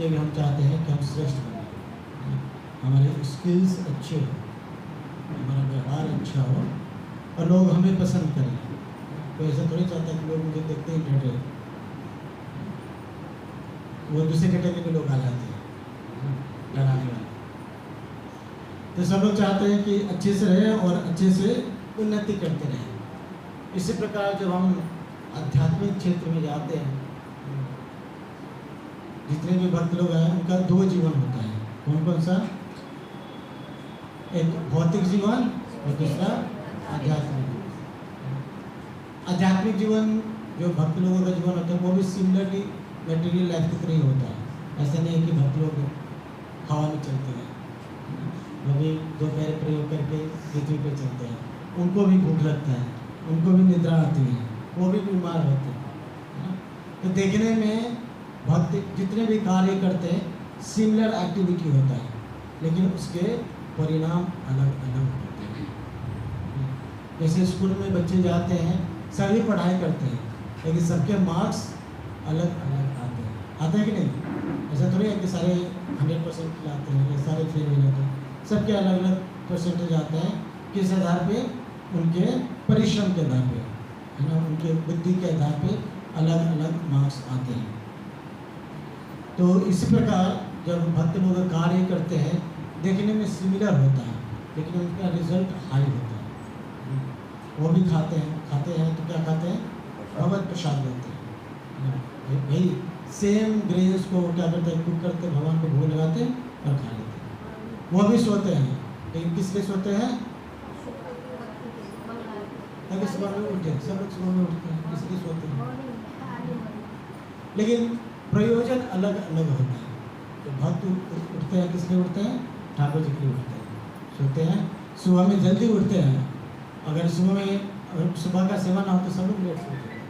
लिए भी हम चाहते हैं कि हम श्रेष्ठ बने, हमारे स्किल्स अच्छे हो, हमारा व्यवहार अच्छा हो और लोग हमें पसंद करें। तो ऐसा थोड़ी चाहता है कि लोग मुझे देखते ही डर रहे, वो दूसरे कैटेगरी के लोग आ जाते हैं डराने वाले। तो सब लोग चाहते हैं कि अच्छे से रहे और अच्छे से उन्नति करते रहें। इसी प्रकार जब हम आध्यात्मिक क्षेत्र में जाते हैं, जितने भी भक्त लोग हैं उनका दो जीवन होता है। कौन कौन सा? एक भौतिक जीवन और दूसरा आध्यात्मिक। आध्यात्मिक जीवन जो भक्त लोगों का जीवन होता है वो भी सिमिलरली मटेरियल लाइफ की तरह ही होता है। ऐसा नहीं है कि भक्त लोग हवा में चलते हैं, वो भी दो पैर प्रयोग करके पृथ्वी पे चलते हैं, उनको भी भूख लगता है, उनको भी निद्रा आती है, वो भी बीमार होते हैं। तो देखने में भक्त जितने भी कार्य करते हैं सिमिलर एक्टिविटी होता है, लेकिन उसके परिणाम अलग अलग होते हैं। जैसे स्कूल में बच्चे जाते हैं, सभी पढ़ाई करते हैं, लेकिन सबके मार्क्स अलग अलग आते हैं कि नहीं? ऐसा थोड़ी है कि सारे 100% लाते हैं या सारे फेल हो जाते हैं। सबके अलग अलग परसेंटेज आते हैं। किस आधार पे? उनके परिश्रम के आधार पे, है ना, उनके बुद्धि के आधार पे अलग अलग मार्क्स आते हैं। तो इसी प्रकार जब भक्त लोग कार्य करते हैं देखने में सिमिलर होता है, लेकिन उनका रिजल्ट हाई होता है। वो भी खाते हैं तो क्या खाते हैं? भगवत प्रसाद लेते हैं। भाई सेम ग्रेन्स को क्या करते हैं? कुक करते, भगवान को भोग लगाते और खा लेते हैं। वो भी सोते हैं, लेकिन किस लिए सोते हैं? ताकि सुबह में उठे। सब लोग सुबह में उठते हैं, इसलिए सोते हैं, लेकिन प्रयोजन अलग अलग होता है। तो भक्त उठते हैं, किस लिए उठते हैं? ठाकुर जी के लिए उठते हैं, सोते हैं। सुबह में जल्दी उठते हैं। अगर सुबह का सेवा ना हो तो सब लोग लेट सोते हैं,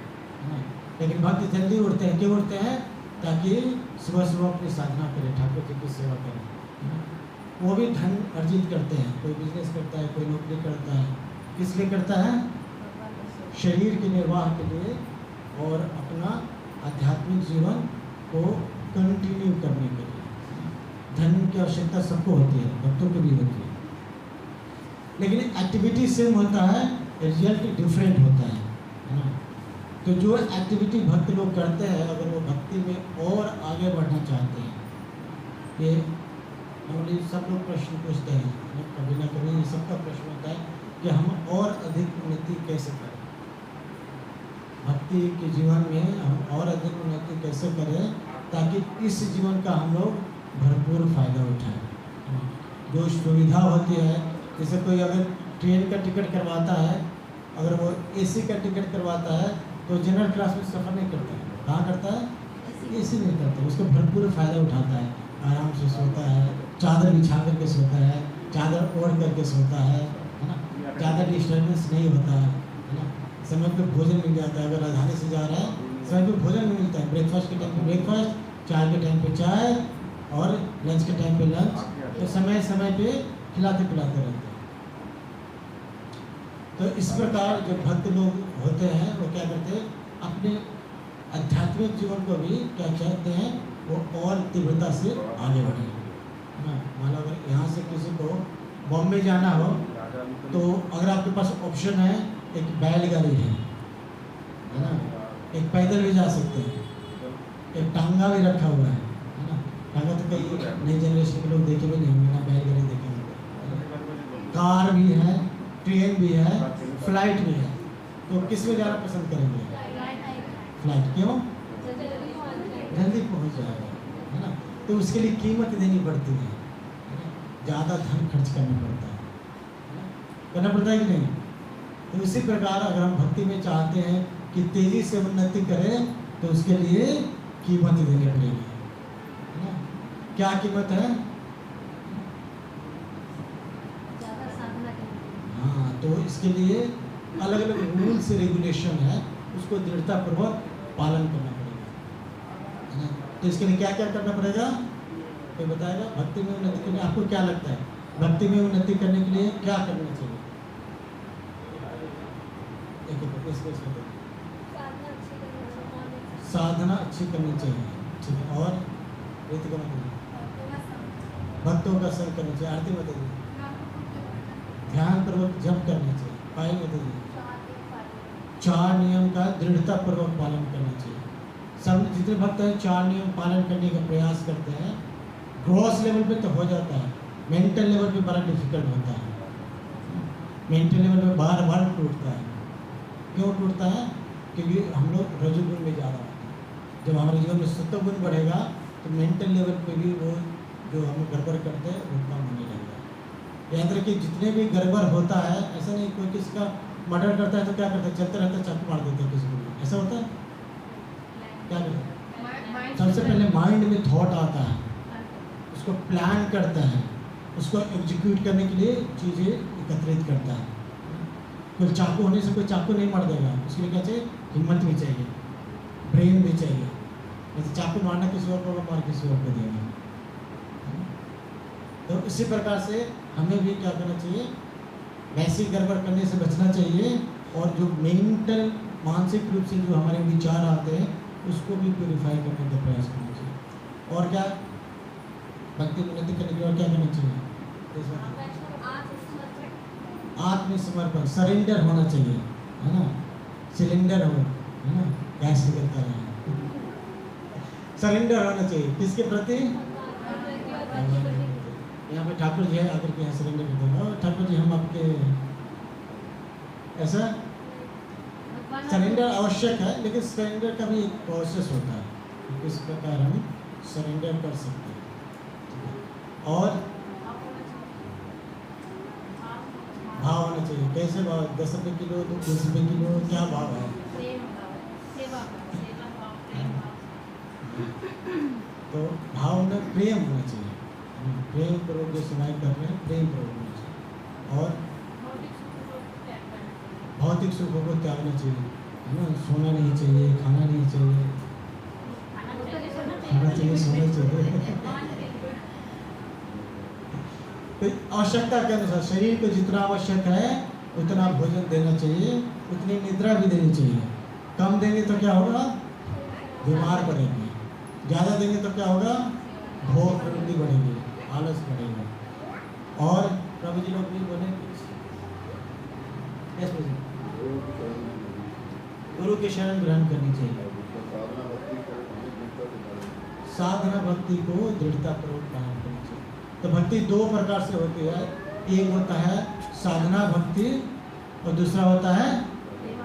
है ना। लेकिन भक्त जल्दी उठते हैं। क्यों उठते हैं? ताकि सुबह सुबह अपनी साधना करें, ठाकुर जी की सेवा करें, है ना। वो भी धन अर्जित करते हैं। कोई बिजनेस करता है, कोई नौकरी करता है, किस लिए करता है? शरीर के निर्वाह के लिए और अपना आध्यात्मिक जीवन को कंटिन्यू करने के लिए। धन की आवश्यकता सबको होती है, भक्तों को भी होती है, लेकिन एक्टिविटी सेम होता है, रिजल्ट डिफरेंट होता है ना। तो जो एक्टिविटी भक्त लोग करते हैं, अगर वो भक्ति में और आगे बढ़ना चाहते हैं, ये नॉर्मली सब लोग प्रश्न पूछते हैं, कभी ना कभी ये सबका प्रश्न होता है कि हम और अधिक उन्नति कैसे करें, भक्ति के जीवन में हम और अधिक उन्नति कैसे करें, ताकि इस जीवन का हम लोग भरपूर फायदा उठाएं। जो सुविधा होती है, जैसे कोई अगर ट्रेन का टिकट करवाता है, अगर वो एसी का टिकट करवाता है तो जनरल क्लास में सफ़र नहीं करता है। कहाँ करता है? एसी नहीं करता, उसका भरपूर फ़ायदा उठाता है, आराम से सोता है, चादर बिछा करके सोता है, चादर ओढ़ करके सोता है ना। ज़्यादा डिस्टर्बेंस नहीं होता है ना। समय पे भोजन मिल जाता है। अगर राजधानी से जा रहा है समय पे भोजन नहीं मिलता है, ब्रेकफास्ट के टाइम पे ब्रेकफास्ट, चाय के टाइम पे चाय और लंच के टाइम पे लंच, तो समय समय पे खिलाते पिलाते रहते हैं। तो इस प्रकार जो भक्त लोग होते हैं वो क्या करते हैं? अपने आध्यात्मिक जीवन को भी क्या चाहते हैं? वो और तीव्रता से आगे बढ़े, है ना। मान लो अगर यहाँ से किसी को बॉम्बे जाना हो, तो अगर आपके पास ऑप्शन है, एक बैलगाड़ी है ना, एक पैदल भी जा सकते हैं, एक टांगा भी रखा हुआ है ना। टांगा तो कई नई जनरेशन के लोग देखे भी नहीं होंगे ना, बैलगाड़ी देखे होंगे। कार भी है, ट्रेन भी है, फ्लाइट भी है। तो किस में जाना पसंद करेंगे? फ्लाइट। क्यों? जल्दी पहुंच जाएगा, है ना। तो उसके लिए कीमत देनी पड़ती है, ज़्यादा धन खर्च करना पड़ता है, करना पड़ता है कि नहीं? तो इसी प्रकार अगर हम भक्ति में चाहते हैं कि तेजी से उन्नति करें, तो उसके लिए कीमत देनी पड़ेगी, है ना। क्या कीमत है? हाँ, तो इसके लिए अलग अलग रूल्स रेगुलेशन है, उसको दृढ़तापूर्वक पालन करना पड़ेगा, है ना। तो इसके लिए क्या क्या करना पड़ेगा? कोई बताएगा? भक्ति में उन्नति करने आपको क्या लगता है? भक्ति में उन्नति करने के लिए क्या करना चाहिए? साधना अच्छी करनी चाहिए, ठीक है। और रितिका माता जी, भक्तों का संग करना चाहिए। आरती माता जी, ध्यान पूर्वक जप करना चाहिए। पायल माता जी, 4 नियम का दृढ़ता पूर्वक पालन करना चाहिए। सब जितने भक्त हैं 4 नियम पालन करने का प्रयास करते हैं। ग्रॉस लेवल पे तो हो जाता है, मेंटल लेवल पे बड़ा डिफिकल्ट होता है। मेंटल लेवल पे बार बार टूटता है। क्यों टूटता है? क्योंकि हम लोग रजोगुण में ज़्यादा होते हैं। जब हमारे जीवन में सत्वगुण बढ़ेगा तो मेंटल लेवल पे भी वो जो हम गड़बड़ करते हैं वो कम होने लगेगा। याद रखिए, जितने भी गड़बड़ होता है, ऐसा नहीं कोई किसी का मर्डर करता है तो क्या करता है, चलते रहता है, चाकू मार देता है किसी को, ऐसा होता है? क्या करता है? सबसे पहले माइंड में थॉट आता है, उसको प्लान करता है, उसको एग्जीक्यूट करने के लिए चीज़ें एकत्रित करता है। कोई चाकू होने से कोई चाकू नहीं मार देगा, उसके लिए क्या चाहिए? हिम्मत भी चाहिए, ब्रेन भी चाहिए। जैसे चाकू मारना किसी और को, मार किसी और को देगा। तो इसी प्रकार से हमें भी क्या करना चाहिए, वैसी गड़बड़ करने से बचना चाहिए। और जो मेंटल मानसिक रूप से जो हमारे विचार आते हैं उसको भी प्योरीफाई करने का प्रयास करना चाहिए। और क्या भक्ति उन्नति करने के लिए और क्या करना चाहिए? आत्मसमर्पण, सरेंडर होना चाहिए, है ना? सिलेंडर हो, है ना, गैस निकलता रहे, सरेंडर होना चाहिए किसके प्रति? यहाँ पे ठाकुर जी है, आकर के यहाँ सरेंडर कर देगा। ठाकुर जी हम आपके, ऐसा सरेंडर आवश्यक है, लेकिन सरेंडर का भी एक प्रोसेस होता है, किस प्रकार हम सरेंडर कर सकते हैं। और भाव होना चाहिए। कैसे भाव? 10 रुपये किलो, 20 रुपये किलो, क्या भाव है? तो भाव में प्रेम होना चाहिए, प्रेम पूर्वक जो सेवाएं कर रहे हैं प्रेम पूर्वक होना चाहिए। और भौतिक सुखों को त्यागना चाहिए, है ना? सोना नहीं चाहिए, खाना नहीं चाहिए, खाना चाहिए, सोना चाहिए। तो आवश्यकता के अनुसार शरीर को जितना आवश्यक है उतना भोजन देना चाहिए, उतनी निद्रा भी देनी चाहिए। कम देंगे तो क्या होगा? बीमार पड़ेंगे। ज़्यादा देंगे तो क्या होगा? भोग प्रवृत्ति बढ़ेगी, आलस बढ़ेगा। और प्रभु जी लोग भी बोले, गुरु की शरण ग्रहण करनी चाहिए। साधना भक्ति को दृढ़ता पूर्वक पालन करनी चाहिए। तो भक्ति 2 प्रकार से होती है, एक होता है साधना भक्ति और दूसरा होता है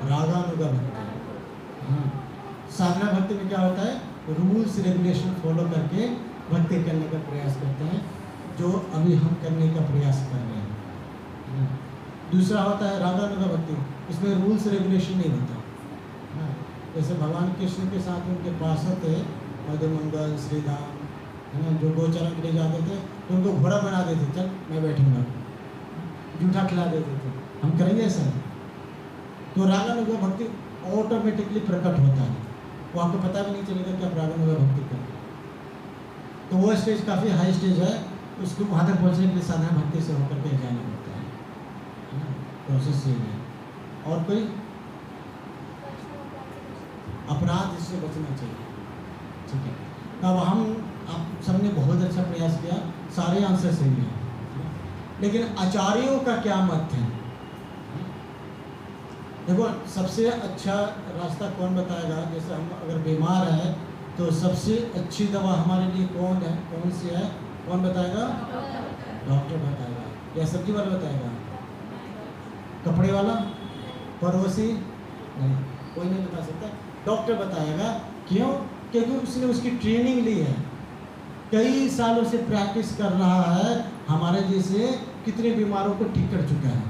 रागानुगा भक्ति। हाँ, साधना भक्ति में क्या होता है? रूल्स रेगुलेशन फॉलो करके भक्ति करने का प्रयास करते हैं, जो अभी हम करने का प्रयास कर रहे हैं। दूसरा होता है रागानुगा भक्ति, इसमें रूल्स रेगुलेशन नहीं होता। जैसे भगवान कृष्ण के साथ उनके पार्षद थे, मधुमंगल, श्रीधाम, है ना, जो गोचरण के लिए जाते थे तो उनको घोड़ा बना देते, चल मैं बैठूंगा, जूठा खिला देते थे। हम करेंगे ऐसा? तो रागानुगा भक्ति ऑटोमेटिकली प्रकट होता है, वो आपको पता भी नहीं चलेगा कि आप रागानुगा भक्ति करें। तो वो स्टेज काफ़ी हाई स्टेज है, उसको वहाँ तक पहुँचने के लिए साधना भक्ति से होकर के जाना पड़ता है ना, प्रोसेस ये है। और कोई अपराध इससे बचना चाहिए, ठीक है? तब हम आप सबने बहुत अच्छा प्रयास किया, सारे आंसर सही हैं, लेकिन आचार्यों का क्या मत है? देखो, सबसे अच्छा रास्ता कौन बताएगा? जैसे हम अगर बीमार है तो सबसे अच्छी दवा हमारे लिए कौन है, कौन सी है? कौन बताएगा? डॉक्टर बताएगा। या सब्जी वाला बताएगा? कपड़े वाला? पड़ोसी? नहीं, कोई नहीं बता सकता, डॉक्टर बताएगा। क्यों? क्योंकि उसने उसकी ट्रेनिंग ली है, कई सालों से प्रैक्टिस कर रहा है, हमारे जैसे कितने बीमारों को ठीक कर चुका है।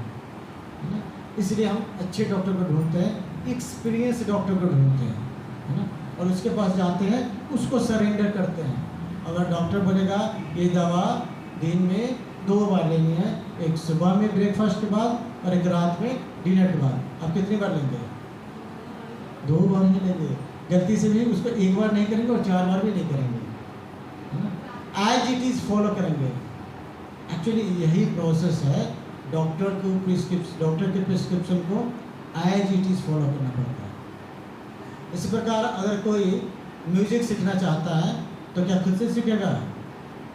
इसलिए हम अच्छे डॉक्टर को ढूंढते हैं, एक्सपीरियंस डॉक्टर को ढूंढते हैं, है ना? और उसके पास जाते हैं, उसको सरेंडर करते हैं। अगर डॉक्टर बोलेगा ये दवा दिन में 2 बार लेनी है, एक सुबह में ब्रेकफास्ट के बाद और एक रात में डिनर के बाद, आप कितनी बार लेंगे? 2 बार ही लेंगे। गलती से भी उसको 1 बार नहीं करेंगे और 4 बार भी नहीं करेंगे, एज इट इज़ फॉलो करेंगे। एक्चुअली यही प्रोसेस है, डॉक्टर के प्रिस्क्रिप्शन को एज इट इज़ फॉलो करना पड़ता है। इसी प्रकार अगर कोई म्यूजिक सीखना चाहता है तो क्या खुद से सीखेगा?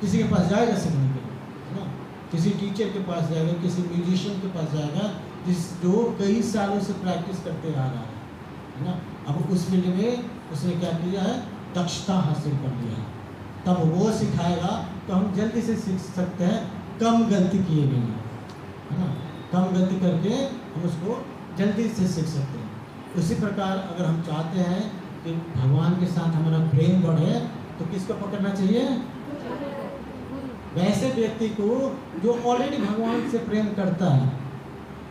किसी के पास जाएगा सीखने के लिए, है ना? किसी टीचर के पास जाएगा, किसी म्यूजिशियन के पास जाएगा जो कई सालों से प्रैक्टिस करते आ रहा है ना? अब उस फील्ड में उसने क्या किया है? दक्षता हासिल कर लिया है। तब वो सिखाएगा तो हम जल्दी से सीख सकते हैं, कम गलती किए बिना, है ना? कम गलती करके हम उसको जल्दी से सीख सकते हैं। उसी प्रकार अगर हम चाहते हैं कि भगवान के साथ हमारा प्रेम बढ़े तो किसको पकड़ना चाहिए? वैसे व्यक्ति को जो ऑलरेडी भगवान से प्रेम करता है।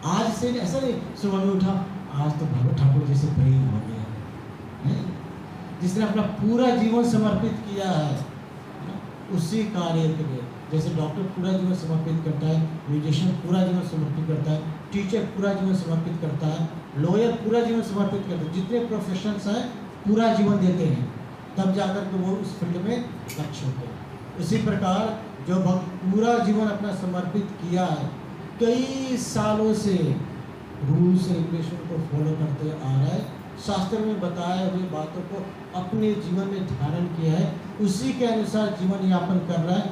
आज से ऐसा नहीं सुबह में उठा आज तो भगवान ठाकुर जी से प्रेम हो गया है, जिसने अपना पूरा जीवन समर्पित किया है उसी कार्य के लिए। जैसे डॉक्टर पूरा जीवन समर्पित करता है, म्यूजिशियन पूरा जीवन समर्पित करता है, टीचर पूरा जीवन समर्पित करता है, लॉयर पूरा जीवन समर्पित करते हैं, जितने प्रोफेशंस हैं पूरा जीवन देते हैं, तब जाकर के वो उस फील्ड में दक्ष होते हैं। उसी प्रकार जो भक्त पूरा जीवन अपना समर्पित किया है, कई सालों से रूल्स रेगुलेशन को फॉलो करते आ रहा है, शास्त्र में बताए हुए बातों को अपने जीवन में धारण किया है, उसी के अनुसार जीवन यापन कर रहा है।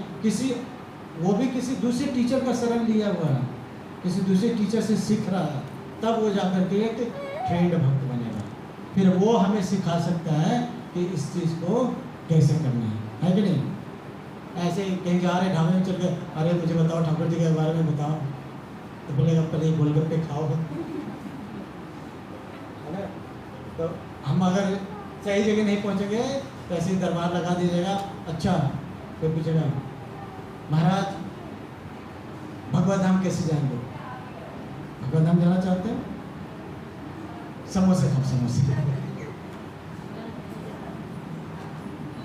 वो भी किसी दूसरे टीचर का शरण लिया हुआ है, किसी दूसरे टीचर से सीख रहा है, तब वो जाकर के एक ट्रेंड भक्त बनेगा। फिर वो हमें सिखा सकता है कि इस चीज़ को कैसे करना है कि नहीं? ऐसे कहीं जा रहे ढाबे में चल गए, अरे मुझे बताओ ठाकुर जी के बारे में बताओ, तो बोलेगा पहले गोलगप्पे खाओ, है ना? तो हम अगर सही जगह नहीं पहुंचेंगे तो ऐसे ही दरबार लगा दीजिएगा। अच्छा, फिर पूछेगा महाराज भगवत धाम कैसे जाएंगे? भगवत धाम जाना चाहते हैं? समोसे खाओ, समोसे,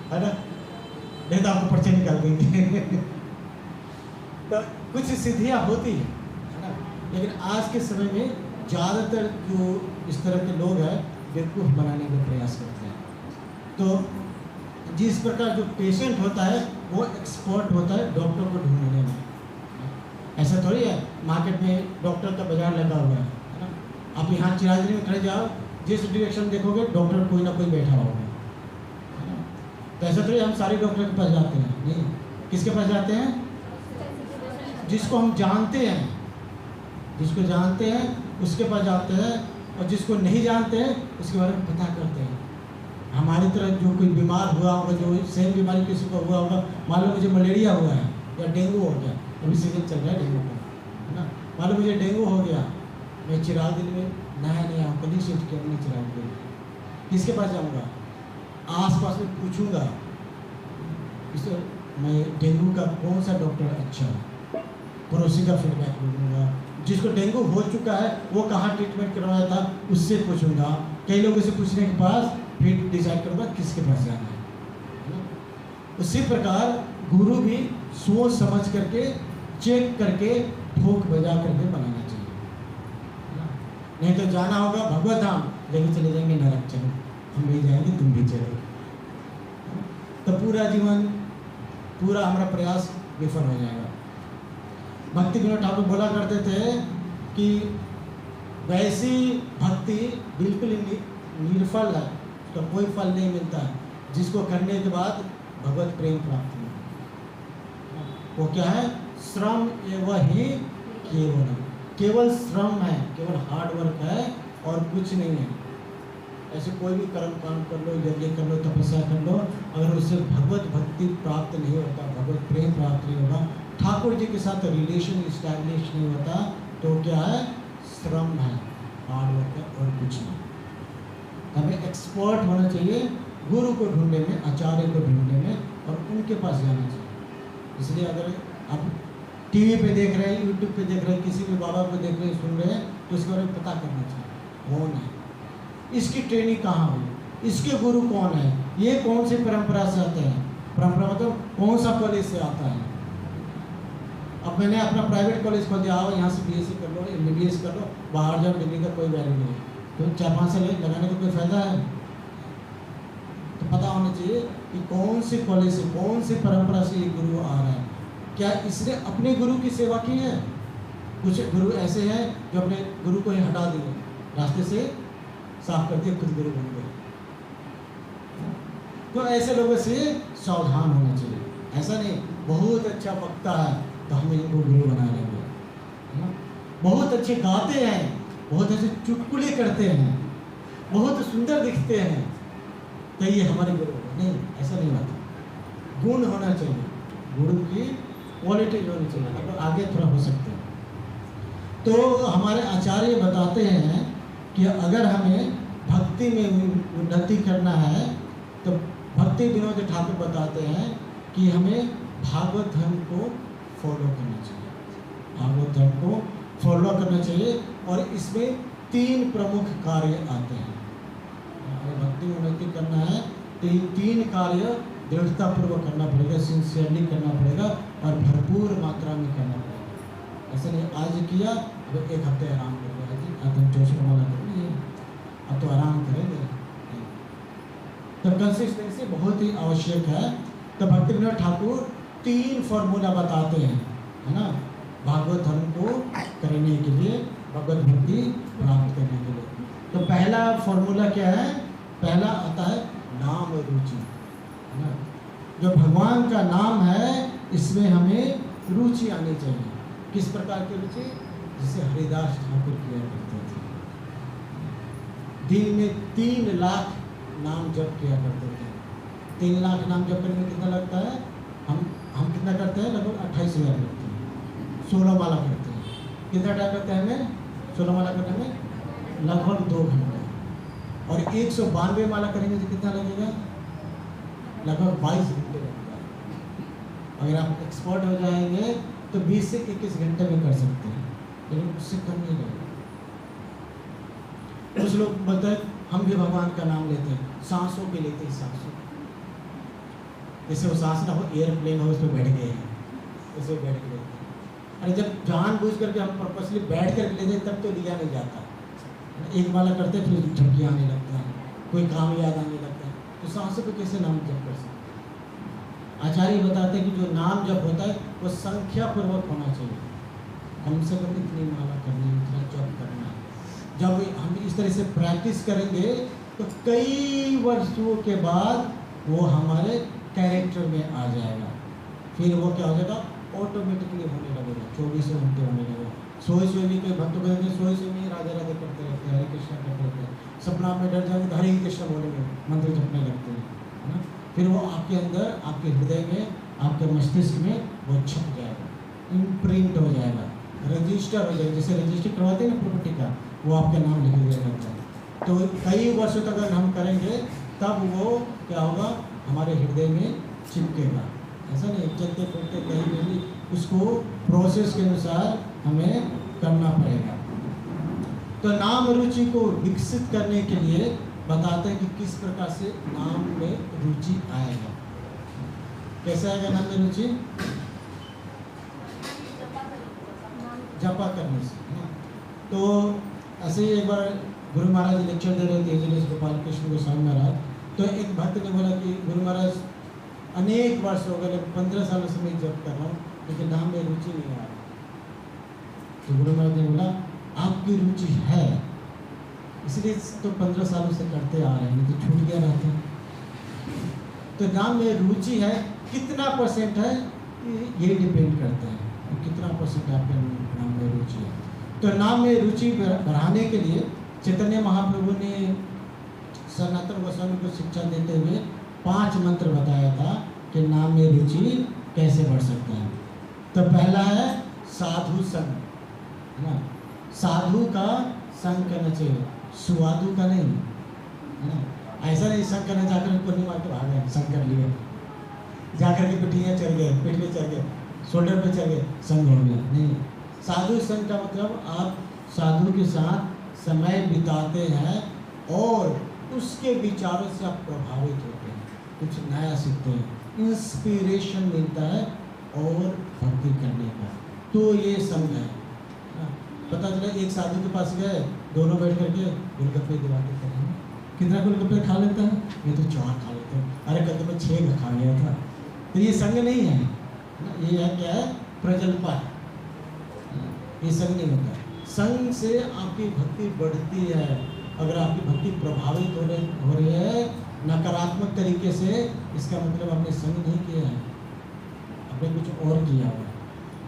है ना? नहीं तो आपको पर्चे निकाल देंगे। तो कुछ सिद्धियां होती है ना? लेकिन आज के समय में ज़्यादातर जो इस तरह के लोग हैं बेवकूफ़ बनाने का प्रयास करते हैं। तो जिस प्रकार जो पेशेंट होता है वो एक्सपर्ट होता है डॉक्टर को ढूंढने में। ऐसा थोड़ी है मार्केट में डॉक्टर का बाजार लगा हुआ है ना? आप यहाँ चिराजनी में खड़े जाओ, जिस डायरेक्शन देखोगे डॉक्टर कोई ना कोई बैठा होगा, है ना? तो ऐसा थोड़ी हम सारे डॉक्टर के पास जाते हैं, नहीं। किसके पास जाते हैं? जिसको हम जानते हैं, जिसको जानते हैं उसके पास जाते हैं, और जिसको नहीं जानते हैं उसके बारे में पता करते हैं। हमारी तरह जो कोई बीमार हुआ होगा, जो सेम बीमारी किसी को हुआ होगा, मान लो मुझे मलेरिया हुआ है या डेंगू हो गया, अभी सीजन चल रहा है डेंगू का, है ना? मान लो मुझे डेंगू हो गया, मैं चिरागनी में नया कल ही शिफ्ट किया मैंने चिरागनी में, किसके पास जाऊँगा? आस पास में पूछूँगा इसे मैं डेंगू का कौन सा डॉक्टर अच्छा है, पड़ोसी का फीडबैक लूँगा, जिसको डेंगू हो चुका है वो कहाँ ट्रीटमेंट करवाया था उससे पूछूंगा, कई लोगों से पूछने के बाद फिर डिसाइड करूँगा किसके पास जाना है ना? उसी प्रकार गुरु भी सोच समझ करके चेक करके ठोक बजा करके बनाना चाहिए, है ना? नहीं तो जाना होगा भगवत धाम, लेके चले जाएंगे नरक, चलो हम भी जाएंगे तुम भी चलो, तो पूरा जीवन पूरा हमारा प्रयास विफल हो जाएगा। भक्ति विनोद ठाकुर बोला करते थे कि वैसी भक्ति बिल्कुल निर्फल है, उसका कोई फल नहीं मिलता है, जिसको करने के बाद भगवत प्रेम प्राप्त हो। वो क्या है? श्रम एवं ही केवल श्रम है, केवल हार्ड वर्क है और कुछ नहीं है। ऐसे कोई भी कर्म काम कर लो, यज्ञ कर लो, तपस्या कर लो, अगर उससे भगवत भक्ति प्राप्त नहीं होता, भगवत प्रेम प्राप्त नहीं होगा, ठाकुर जी के साथ रिलेशन इस्टेब्लिश नहीं होता, तो क्या है? श्रम है, हार्ड वर्क है और कुछ नहीं। हमें एक्सपर्ट होना चाहिए गुरु को ढूंढने में, आचार्य को ढूंढने में, और उनके पास जाना चाहिए। इसलिए अगर आप टीवी पे देख रहे हैं, यूट्यूब पे देख रहे हैं, किसी भी बाबा को देख रहे हैं, सुन रहे हैं, तो इसके बारे में पता करना चाहिए कौन है, इसकी ट्रेनिंग कहाँ हुई, इसके गुरु कौन है, ये कौन से परंपरा से आते हैं, परंपरा मतलब कौन सा कॉलेज से आता है। अब मैंने अपना प्राइवेट कॉलेज खोल दिया, आओ यहाँ से BSc कर लो, MBBS कर लो, बाहर जाओ, डिग्री का कोई वैल्यू नहीं, तो 4-5 साल लगाने का कोई फायदा है? तो पता होना चाहिए कि कौन से कॉलेज से, कौन से परंपरा से ये गुरु आ रहा है, क्या इसने अपने गुरु की सेवा की है। कुछ गुरु ऐसे हैं जो अपने गुरु को ही हटा दिए, रास्ते से साफ कर दिए, खुद गुरु बन गए। तो ऐसे लोगों से सावधान होना चाहिए। ऐसा नहीं बहुत अच्छा वक्ता है तो हम इनको गुरु बना लेंगे, है ना। बहुत अच्छे गाते हैं, बहुत अच्छे चुटकुले करते हैं, बहुत सुंदर दिखते हैं तो ये हमारे गुरु नहीं, ऐसा नहीं होता। गुण होना चाहिए, गुरु की क्वालिटी होनी चाहिए, अब आगे थोड़ा हो सकते हैं। तो हमारे आचार्य बताते हैं कि अगर हमें भक्ति में उन्नति करना है तो भक्ति विनोद ठाकुर बताते हैं कि हमें भागवत धर्म को फॉलो करना चाहिए, भागवत धर्म को फॉलो करना चाहिए। और इसमें 3 प्रमुख कार्य आते हैं। हमें भक्ति में उन्नति करना है तो ये 3 कार्य दृढ़तापूर्वक करना पड़ेगा, सिंसियरली करना पड़ेगा और भरपूर मात्रा में करना पड़ेगा। ऐसा नहीं आज किया अब 1 हफ्ते आराम कर लिया जी, अब हम जोश वाला करेंगे, अब तो आराम करेंगे। तो कंसिस्टेंसी बहुत ही आवश्यक है। तो भक्ति विनोद ठाकुर 3 फॉर्मूला बताते हैं, है ना, भागवत धर्म को करने के लिए, भगवत भक्ति प्राप्त करने के लिए। तो पहला फॉर्मूला क्या है? पहला आता है नाम रुचि, है ना। जो भगवान का नाम है इसमें हमें रुचि आनी चाहिए। किस प्रकार की रुचि? जिसे हरिदास ठाकुर किया करते थे, दिन में 3 लाख नाम जप किया करते थे। 3 लाख नाम जप करने में कितना लगता है? हम कितना करते हैं? लगभग 28,000 करते हैं। 16 माला करते हैं। कितना टाइम लगता है हमें 16 माला करने में? लगभग 2 घंटे। और 192 माला करेंगे तो कितना लगेगा? लगभग 22 घंटे लगता है। अगर आप एक्सपर्ट हो जाएंगे तो 20 से 21 घंटे में कर सकते हैं, लेकिन उससे कम नहीं लगेगा। कुछ लोग बोलते हैं हम भी भगवान का नाम लेते हैं, सांसों पे लेते हैं, सांसों जैसे वो सांस ना हो, एयरप्लेन हो, उस पर बैठ गए हैं, उसे बैठ के लेते हैं। अरे जब जानबूझ करके हम पर्पसली बैठ कर लेते हैं तब तो लिया नहीं जाता। 1 माला करते हैं फिर झटकी आने लगता है, कोई काम याद आने लगता है, तो सांसों पे कैसे नाम जप कर सकते हैं? आचार्य बताते हैं कि जो नाम जप होता है वो संख्या पूर्वक होना चाहिए, कम से कम इतनी माला करनी है, इतना जप करना है। जब हम इस तरह से प्रैक्टिस करेंगे तो कई वर्षों के बाद वो हमारे कैरेक्टर में आ जाएगा। फिर वो क्या हो जाएगा? ऑटोमेटिकली होने लगेगा, 24 घंटे होने लगेगा। सोए भी कोई भक्त करेंगे, सोए में राधे राधे करते रहते हैं, हरे कृष्णा करते रहते हैं। सपना में डर जाएंगे तो हरे कृष्णा बोलेंगे, मंत्र जपने लगते हैं, है ना। फिर वो आपके अंदर, आपके हृदय में, आपके मस्तिष्क में वो छप जाएगा, इम्प्रिंट हो जाएगा, रजिस्टर हो जाएगा। जैसे रजिस्टर करवाते हैं ना प्रॉपर्टी का, वो आपके नाम लिख दिया जाता है। तो कई वर्षों तक अगर हम करेंगे तब वो क्या होगा? हमारे हृदय में चिपकेगा। ऐसा नहीं चलते फिरते कहीं भी, उसको प्रोसेस के अनुसार हमें करना पड़ेगा। तो नाम रुचि को विकसित करने के लिए बताते हैं कि किस प्रकार से नाम में रुचि आएगा। कैसे आएगा नाम में रुचि? जपा करने से, है ना। तो ऐसे ही एक बार गुरु महाराज लेक्चर दे रहे थे, एजेलिस गोपाल कृष्ण गोस्वामी महाराज। तो एक भक्त ने बोला कि गुरु महाराज अनेक वर्ष हो गए, 15 सालों से मैं जप कर रहा हूँ, लेकिन नाम में रुचि नहीं आ रही। तो गुरु महाराज ने बोला आपकी रुचि है, इसलिए तो 15 सालों से करते आ रहे हैं, तो छूट गया रहता। तो नाम में रुचि है, कितना % है ये डिपेंड करता है, तो कितना % आपके नाम में रुचि है। तो नाम में रुचि बढ़ाने के लिए चैतन्य महाप्रभु ने सनातन गोस्वामी को शिक्षा देते हुए 5 मंत्र बताया था कि नाम में रुचि कैसे बढ़ सकता है। तो पहला है साधु संग, है ना। साधु का संग करना चाहिए, सुवाधु का नहीं, है ना। ऐसा नहीं संग करना जाकर पूर्णिमा के भाग गए, संग कर लिए, जाकर के पिठियाँ चढ़ गए, पीठ पे चढ़ गए, शोल्डर पे चढ़ गए, संग हो गया। नहीं, साधु संग का मतलब आप साधु के साथ समय बिताते हैं और उसके विचारों से आप प्रभावित होते हैं, कुछ नया सीखते हैं, इंस्पिरेशन मिलता है और भक्ति करने का। तो ये संग है। पता चला एक साधु के पास गए, दोनों बैठ करके गोलगप्पे की बातें कर रहे हैं। कितना गोलगप्पे खा लेता है? ये तो 4 खा लेता है। अरे कल तो मैं 6 का खा गया था। तो ये संग नहीं है, ये है क्या है? प्रजल्पा है, ये संग नहीं होता। संग से आपकी भक्ति बढ़ती है। अगर आपकी भक्ति प्रभावित हो रही है नकारात्मक तरीके से, इसका मतलब आपने संग नहीं किया है, आपने कुछ और किया हुआ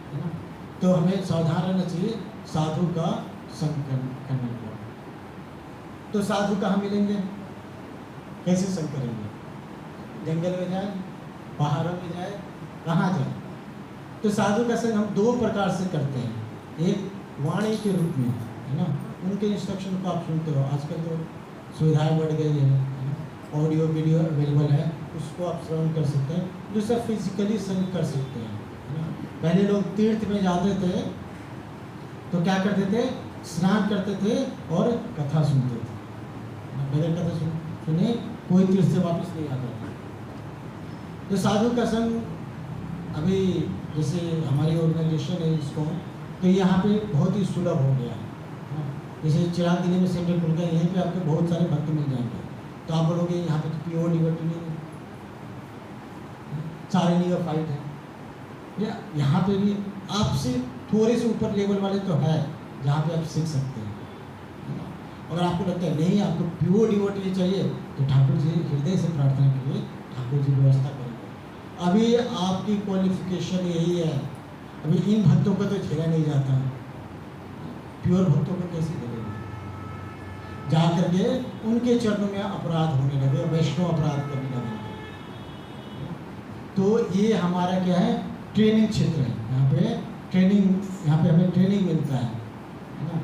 है ना। तो हमें सावधान रहना चाहिए साधु का संग करने को। तो साधु कहाँ मिलेंगे, कैसे संग करेंगे? जंगल में जाए, पहाड़ों में जाए, कहाँ जाए? तो साधु का संग हम दो प्रकार से करते हैं। एक वाणी के रूप में, है ना, उनके इंस्ट्रक्शन को आप सुनते हो। आजकल तो सुविधाएं बढ़ गई है ना, ऑडियो वीडियो अवेलेबल है, उसको आप श्रवण कर सकते हैं। दूसरा फिजिकली संग कर सकते हैं, है ना। पहले लोग तीर्थ में जाते थे तो क्या करते थे, स्नान करते थे और कथा सुनते थे। पहले कथा सुने, कोई तीर्थ से वापस नहीं आता था। तो साधु का संग अभी जैसे हमारी ऑर्गेनाइजेशन है इसको, तो यहाँ पे बहुत ही सुलभ हो गया है। जैसे चिराग दिल्ली में सेंटर खुल गया, यहीं पे आपको बहुत सारे भक्त मिल जाएंगे। तो आप बोलोगे यहाँ पे तो प्योर डिवोटी नहीं है, सारे नियोफाइट है। या यहाँ पे भी आपसे थोड़े से ऊपर लेवल वाले तो है जहाँ पे आप सीख सकते हैं। अगर आपको लगता है नहीं आपको प्योर डिवोटी चाहिए, तो ठाकुर जी हृदय से प्रार्थना करिए, ठाकुर जी व्यवस्था करेंगे। अभी आपकी क्वालिफिकेशन यही है, अभी इन भक्तों को तो झेला नहीं जाता, प्योर भक्तों को कैसे झेलेंगे? जा करके उनके चरणों में अपराध होने लगे, वैष्णव अपराध करने लगे। तो ये हमारा क्या है, ट्रेनिंग क्षेत्र है। यहाँ पे ट्रेनिंग, यहाँ पे हमें ट्रेनिंग मिलता है ना।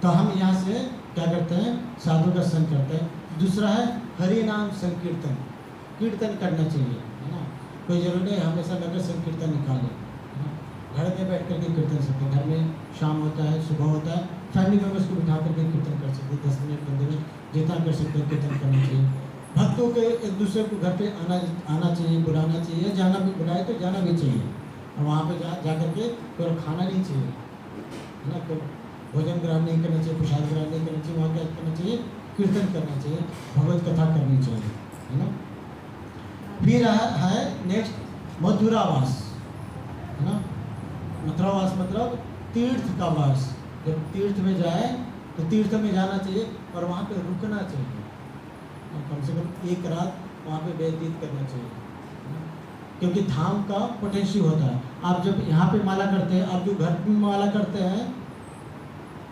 तो हम यहाँ से क्या करते हैं, साधु का संग करते हैं। दूसरा है हरि नाम संकीर्तन, कीर्तन करना चाहिए, है ना। कोई जरूरी नहीं हमेशा नगर संकीर्तन निकाले, है ना। घर में बैठ करके कीर्तन सकते हैं, घर में शाम होता है, सुबह होता है, फैमिली मेम्बर्स को बिठा करके कीर्तन कर सकते हैं। 10 मिनट 15 मिनट जितना कर सकते हैं कीर्तन करना चाहिए। भक्तों के एक दूसरे को घर पे आना चाहिए, बुलाना चाहिए, जाना भी, बुलाए तो जाना भी चाहिए। और वहाँ पे जा करके केवल खाना नहीं चाहिए, है ना, तो भोजन ग्रहण नहीं करना चाहिए, प्रसाद ग्रहण नहीं करना चाहिए, वहाँ क्या करना चाहिए, कीर्तन करना चाहिए, भगवत कथा करनी चाहिए, है ना। फिर है नेक्स्ट मथुरावास, है ना। मथुरावास मतलब तीर्थ का वास। जब तीर्थ में जाए तो तीर्थ में जाना चाहिए और वहाँ पे रुकना चाहिए, और कम से कम एक रात वहाँ पे व्यतीत करना चाहिए, क्योंकि धाम का पोटेंशियल होता है। आप जब यहाँ पे माला करते हैं, आप जो घर में माला करते हैं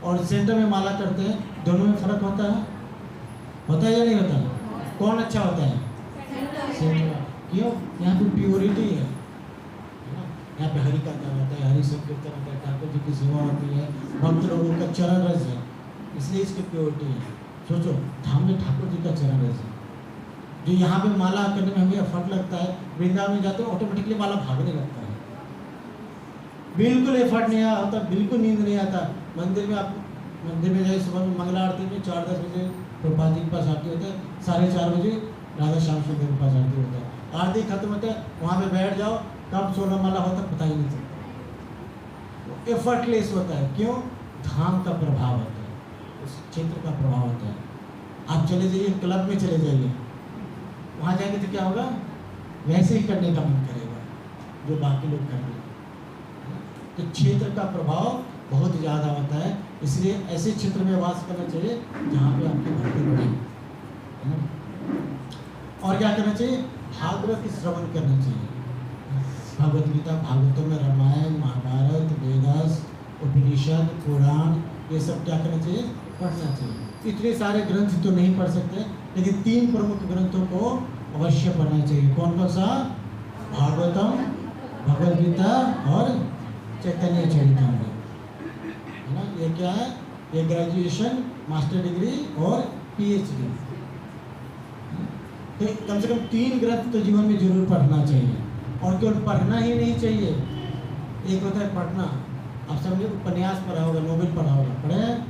और सेंटर में माला करते हैं, दोनों में फर्क होता है या नहीं होता है? कौन अच्छा होता है? सेंटर। क्यों? यहाँ पे प्योरिटी है ना। यहाँ पे हरि का गान होता है, हरि संकीर्तन होता है, ठाकुर जी की सेवा होती है, भक्त लोगों का चरण रस है, इसलिए इसकी प्योरिटी है। सोचो धाम में ठाकुर जी का चरण रस है। जो यहाँ पे माला करने में हमें एफर्ट लगता है, वृंदावन में जाते हैं ऑटोमेटिकली माला भागने लगता है, बिल्कुल एफर्ट नहीं आता, बिल्कुल नींद नहीं आता। मंदिर में आप मंदिर में जाए, सुबह में मंगला आरती में 4-10 बजे प्रभुपाद जी के पास आरती होता है, 4:30 बजे राधा श्याम सुंदर के पास आरती होता है। आरती खत्म होता है, वहाँ पे बैठ जाओ, कब 16 माला होता है पता ही नहीं चलता। एफर्टलेस होता है। क्यों? धाम का प्रभाव होता है, उस क्षेत्र का प्रभाव होता है। आप चले जाइए क्लब में, चले जाइए, वहाँ जाएंगे तो क्या होगा, वैसे ही करने का मन करेगा जो बाकी लोग कर रहे हैं। तो क्षेत्र का प्रभाव बहुत ज़्यादा होता है, इसलिए ऐसे क्षेत्र में वास करना चाहिए जहाँ पे आपकी भक्ति बढ़े, है ना। और क्या करना चाहिए, भागवत श्रवण करना चाहिए। भगवत गीता, भागवतों में रामायण, महाभारत, वेदास, उपनिषद, पुराण, ये सब क्या करना चाहिए, पढ़ना चाहिए। इतने सारे ग्रंथ तो नहीं पढ़ सकते, लेकिन 3 प्रमुख ग्रंथों को अवश्य पढ़ना चाहिए। कौन कौन सा? भागवतम, भगवद गीता और चैतन्य चरितामृत, है ना। ये क्या है, ये ग्रेजुएशन, मास्टर डिग्री और PhD। तो कम से कम 3 ग्रंथ तो जीवन में जरूर पढ़ना चाहिए। और केवल पढ़ना ही नहीं चाहिए, एक होता है पढ़ना। आप समझे, उपन्यास पढ़ा होगा, नोवेल पढ़ा होगा, पढ़े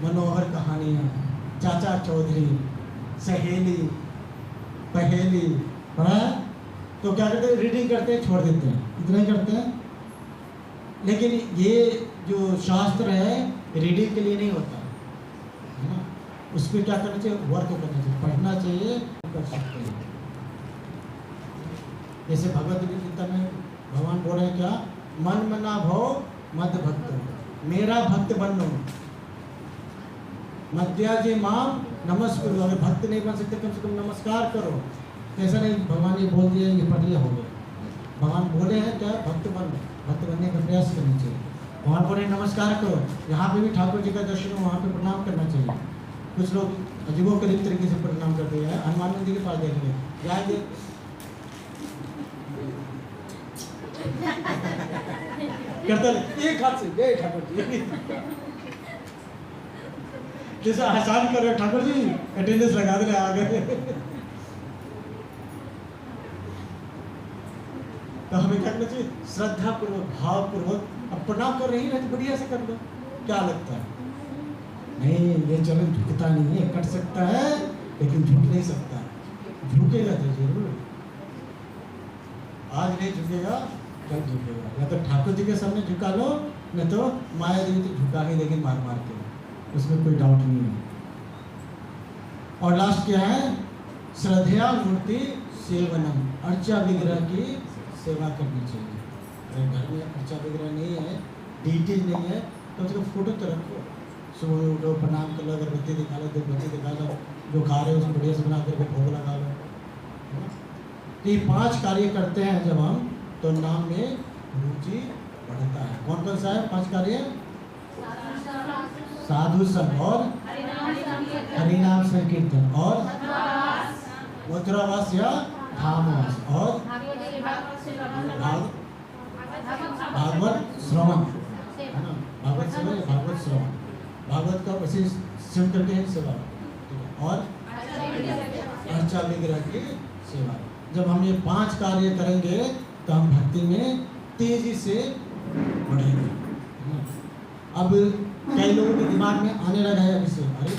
मनोहर कहानियाँ, चाचा चौधरी, सहेली, पहेली, पढ़ा। तो क्या करते हैं, रीडिंग करते हैं, छोड़ देते हैं, इतना ही करते हैं। लेकिन ये जो शास्त्र है रीडिंग के लिए नहीं होता, है ना। उस पर क्या करना चाहिए, वर्क करना चाहिए, पढ़ना चाहिए, कर सकते हैं। जैसे भगवद गीता में भगवान बोल रहे हैं क्या, मन मना भव मद भक्त, मेरा भक्त बनो, मध्याजे माम नमस्कार। अगर भक्त नहीं बन सकते कम से कम नमस्कार करो। ऐसा नहीं भगवान ये बोल दिया ये पढ़ लिया हो गया। भगवान बोले हैं क्या भक्त बनने का प्रयास करना चाहिए। भगवान बोले नमस्कार करो। यहाँ पे भी ठाकुर जी का दर्शन हो वहाँ पे प्रणाम करना चाहिए। कुछ लोग अजीबोगरीब तरीके से प्रणाम करते हैं। हनुमान मंदिर के पास देखेंगे जाएंगे करता एक हाथ से जय ठाकुर जी जैसे आसान कर रहे ठाकुर जी अटेंडेंस लगा दे आ गए। तो हमें क्या करना चाहिए श्रद्धा पूर्वक भाव पूर्वक। अब प्रणाम कर रही है तो बढ़िया से कर लो। क्या लगता है नहीं ये चलन झुकता नहीं है, कट सकता है लेकिन झुक नहीं सकता। झुकेगा तो जरूर, आज नहीं झुकेगा कल झुकेगा। या तो ठाकुर जी के सामने झुका लो नहीं तो माया देवी तो झुका ही देगी मार मार के, उसमें कोई डाउट नहीं है। और लास्ट क्या है श्रद्धा मूर्ति सेवनम, अर्चा विग्रह की सेवा करनी चाहिए। अगर घर में अर्चा विग्रह नहीं है, डीटीज नहीं है तो उसका फोटो तो रखो। सुबह उठो प्रणाम कर लो, अगरबत्ती दिखा लो, धूपबत्ती दिखा लो, जो खा रहे हो उसको बढ़िया से बना करके भोग लगा लो। तो ये 5 कार्य करते हैं जब हम तो नाम में रुचि बढ़ता है। कौन कौन सा है 5 कार्य? साधु संग और हरिनाम संकीर्तन और मथुरावास या धामवास और भागवत श्रवण है ना। भागवत श्रवण भागवत श्रवण भागवत का वैसे सुन करके ही सेवा और अर्चा विग्रह की सेवा। जब हम ये 5 कार्य करेंगे तो हम भक्ति में तेजी से बढ़ेंगे। अब कई लोगों के दिमाग में आने लगा है अभी से, अरे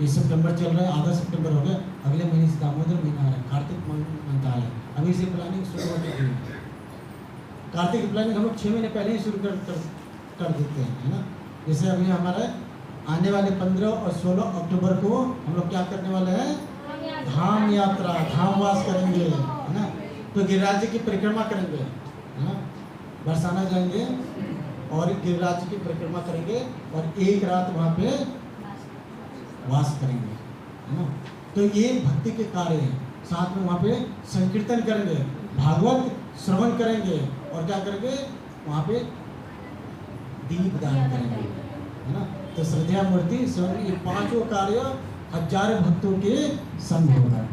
ये सितंबर चल रहा है, आधा सितंबर हो गया, अगले महीने से दामोदर महीना आ रहा है, कार्तिक महीना आ रहा है, अभी से प्लानिंग शुरू हो चुकी है। कार्तिक की प्लानिंग हम लोग 6 महीने पहले ही शुरू कर देते हैं, है ना। जैसे अभी हमारा आने वाले 15 और 16 अक्टूबर को हम लोग क्या करने वाले हैं, धाम यात्रा, धामवास करेंगे, है ना। तो गिरिराज जी की परिक्रमा करेंगे, है ना। बरसाना जाएंगे और गिरिराज जी की परिक्रमा करेंगे और एक रात वहाँ पे वास करेंगे, है ना। तो ये भक्ति के कार्य हैं। साथ में वहाँ पे संकीर्तन करेंगे, भागवत श्रवण करेंगे और क्या करेंगे वहाँ पे दीप दान करेंगे, है ना। तो श्रद्धा मूर्ति श्रवण, ये 5 कार्य हजारों भक्तों के संग होगा।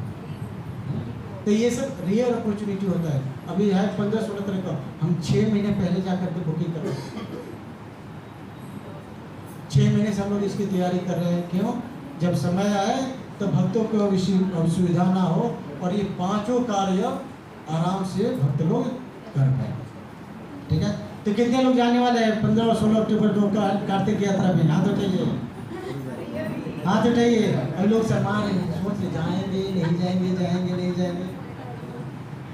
तो ये सब रियल अपॉर्चुनिटी होता है। अभी है 15-16 तारीख को, हम 6 महीने पहले जाकर के बुकिंग कर रहे हैं। 6 महीने से हम लोग इसकी तैयारी कर रहे हैं। क्यों? जब समय आए तो भक्तों को असुविधा ना हो और ये 5 कार्य आराम से भक्त लोग कर पाए। ठीक है, तो कितने लोग जाने वाले हैं 15 और 16 अक्टूबर को कार्तिक यात्रा में? हाथ उठाइए, हाथ उठाइए। अब लोग शर्मा रहे हैं, सोच रहे जाएंगे नहीं जाएंगे, जाएंगे नहीं जाएंगे।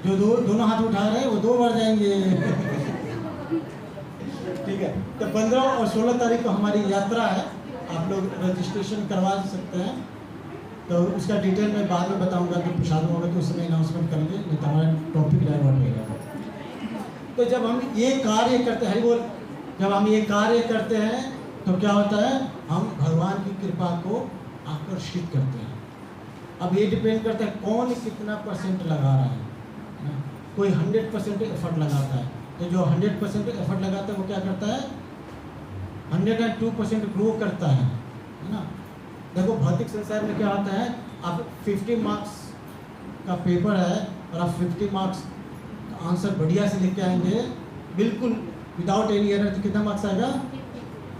जो दोनों हाथ उठा रहे हैं वो 2 बार जाएंगे। ठीक है, तो 15 और 16 तारीख को हमारी यात्रा है। आप लोग रजिस्ट्रेशन करवा सकते हैं। तो उसका डिटेल मैं बाद में बताऊंगा कि प्रसाद होगा तो उस समय अनाउंसमेंट करेंगे, नहीं तो हमारा टॉपिक डाइवर्ट हो जाएगा। तो जब हम ये कार्य करते हैं, बोल, जब हम ये कार्य करते हैं तो क्या होता है, हम भगवान की कृपा को आकर्षित करते हैं। अब ये डिपेंड करता है कौन कितना % लगा रहा है ना। कोई 100% एफर्ट लगाता है, तो जो 100% एफर्ट लगाता है वो क्या करता है, 102% ग्रो करता है ना। देखो भौतिक संसार में क्या होता है, आप 50 मार्क्स का पेपर है और आप 50 मार्क्स का आंसर बढ़िया से लिख के आएंगे बिल्कुल विदाउट एनी एरर, तो कितना मार्क्स आएगा?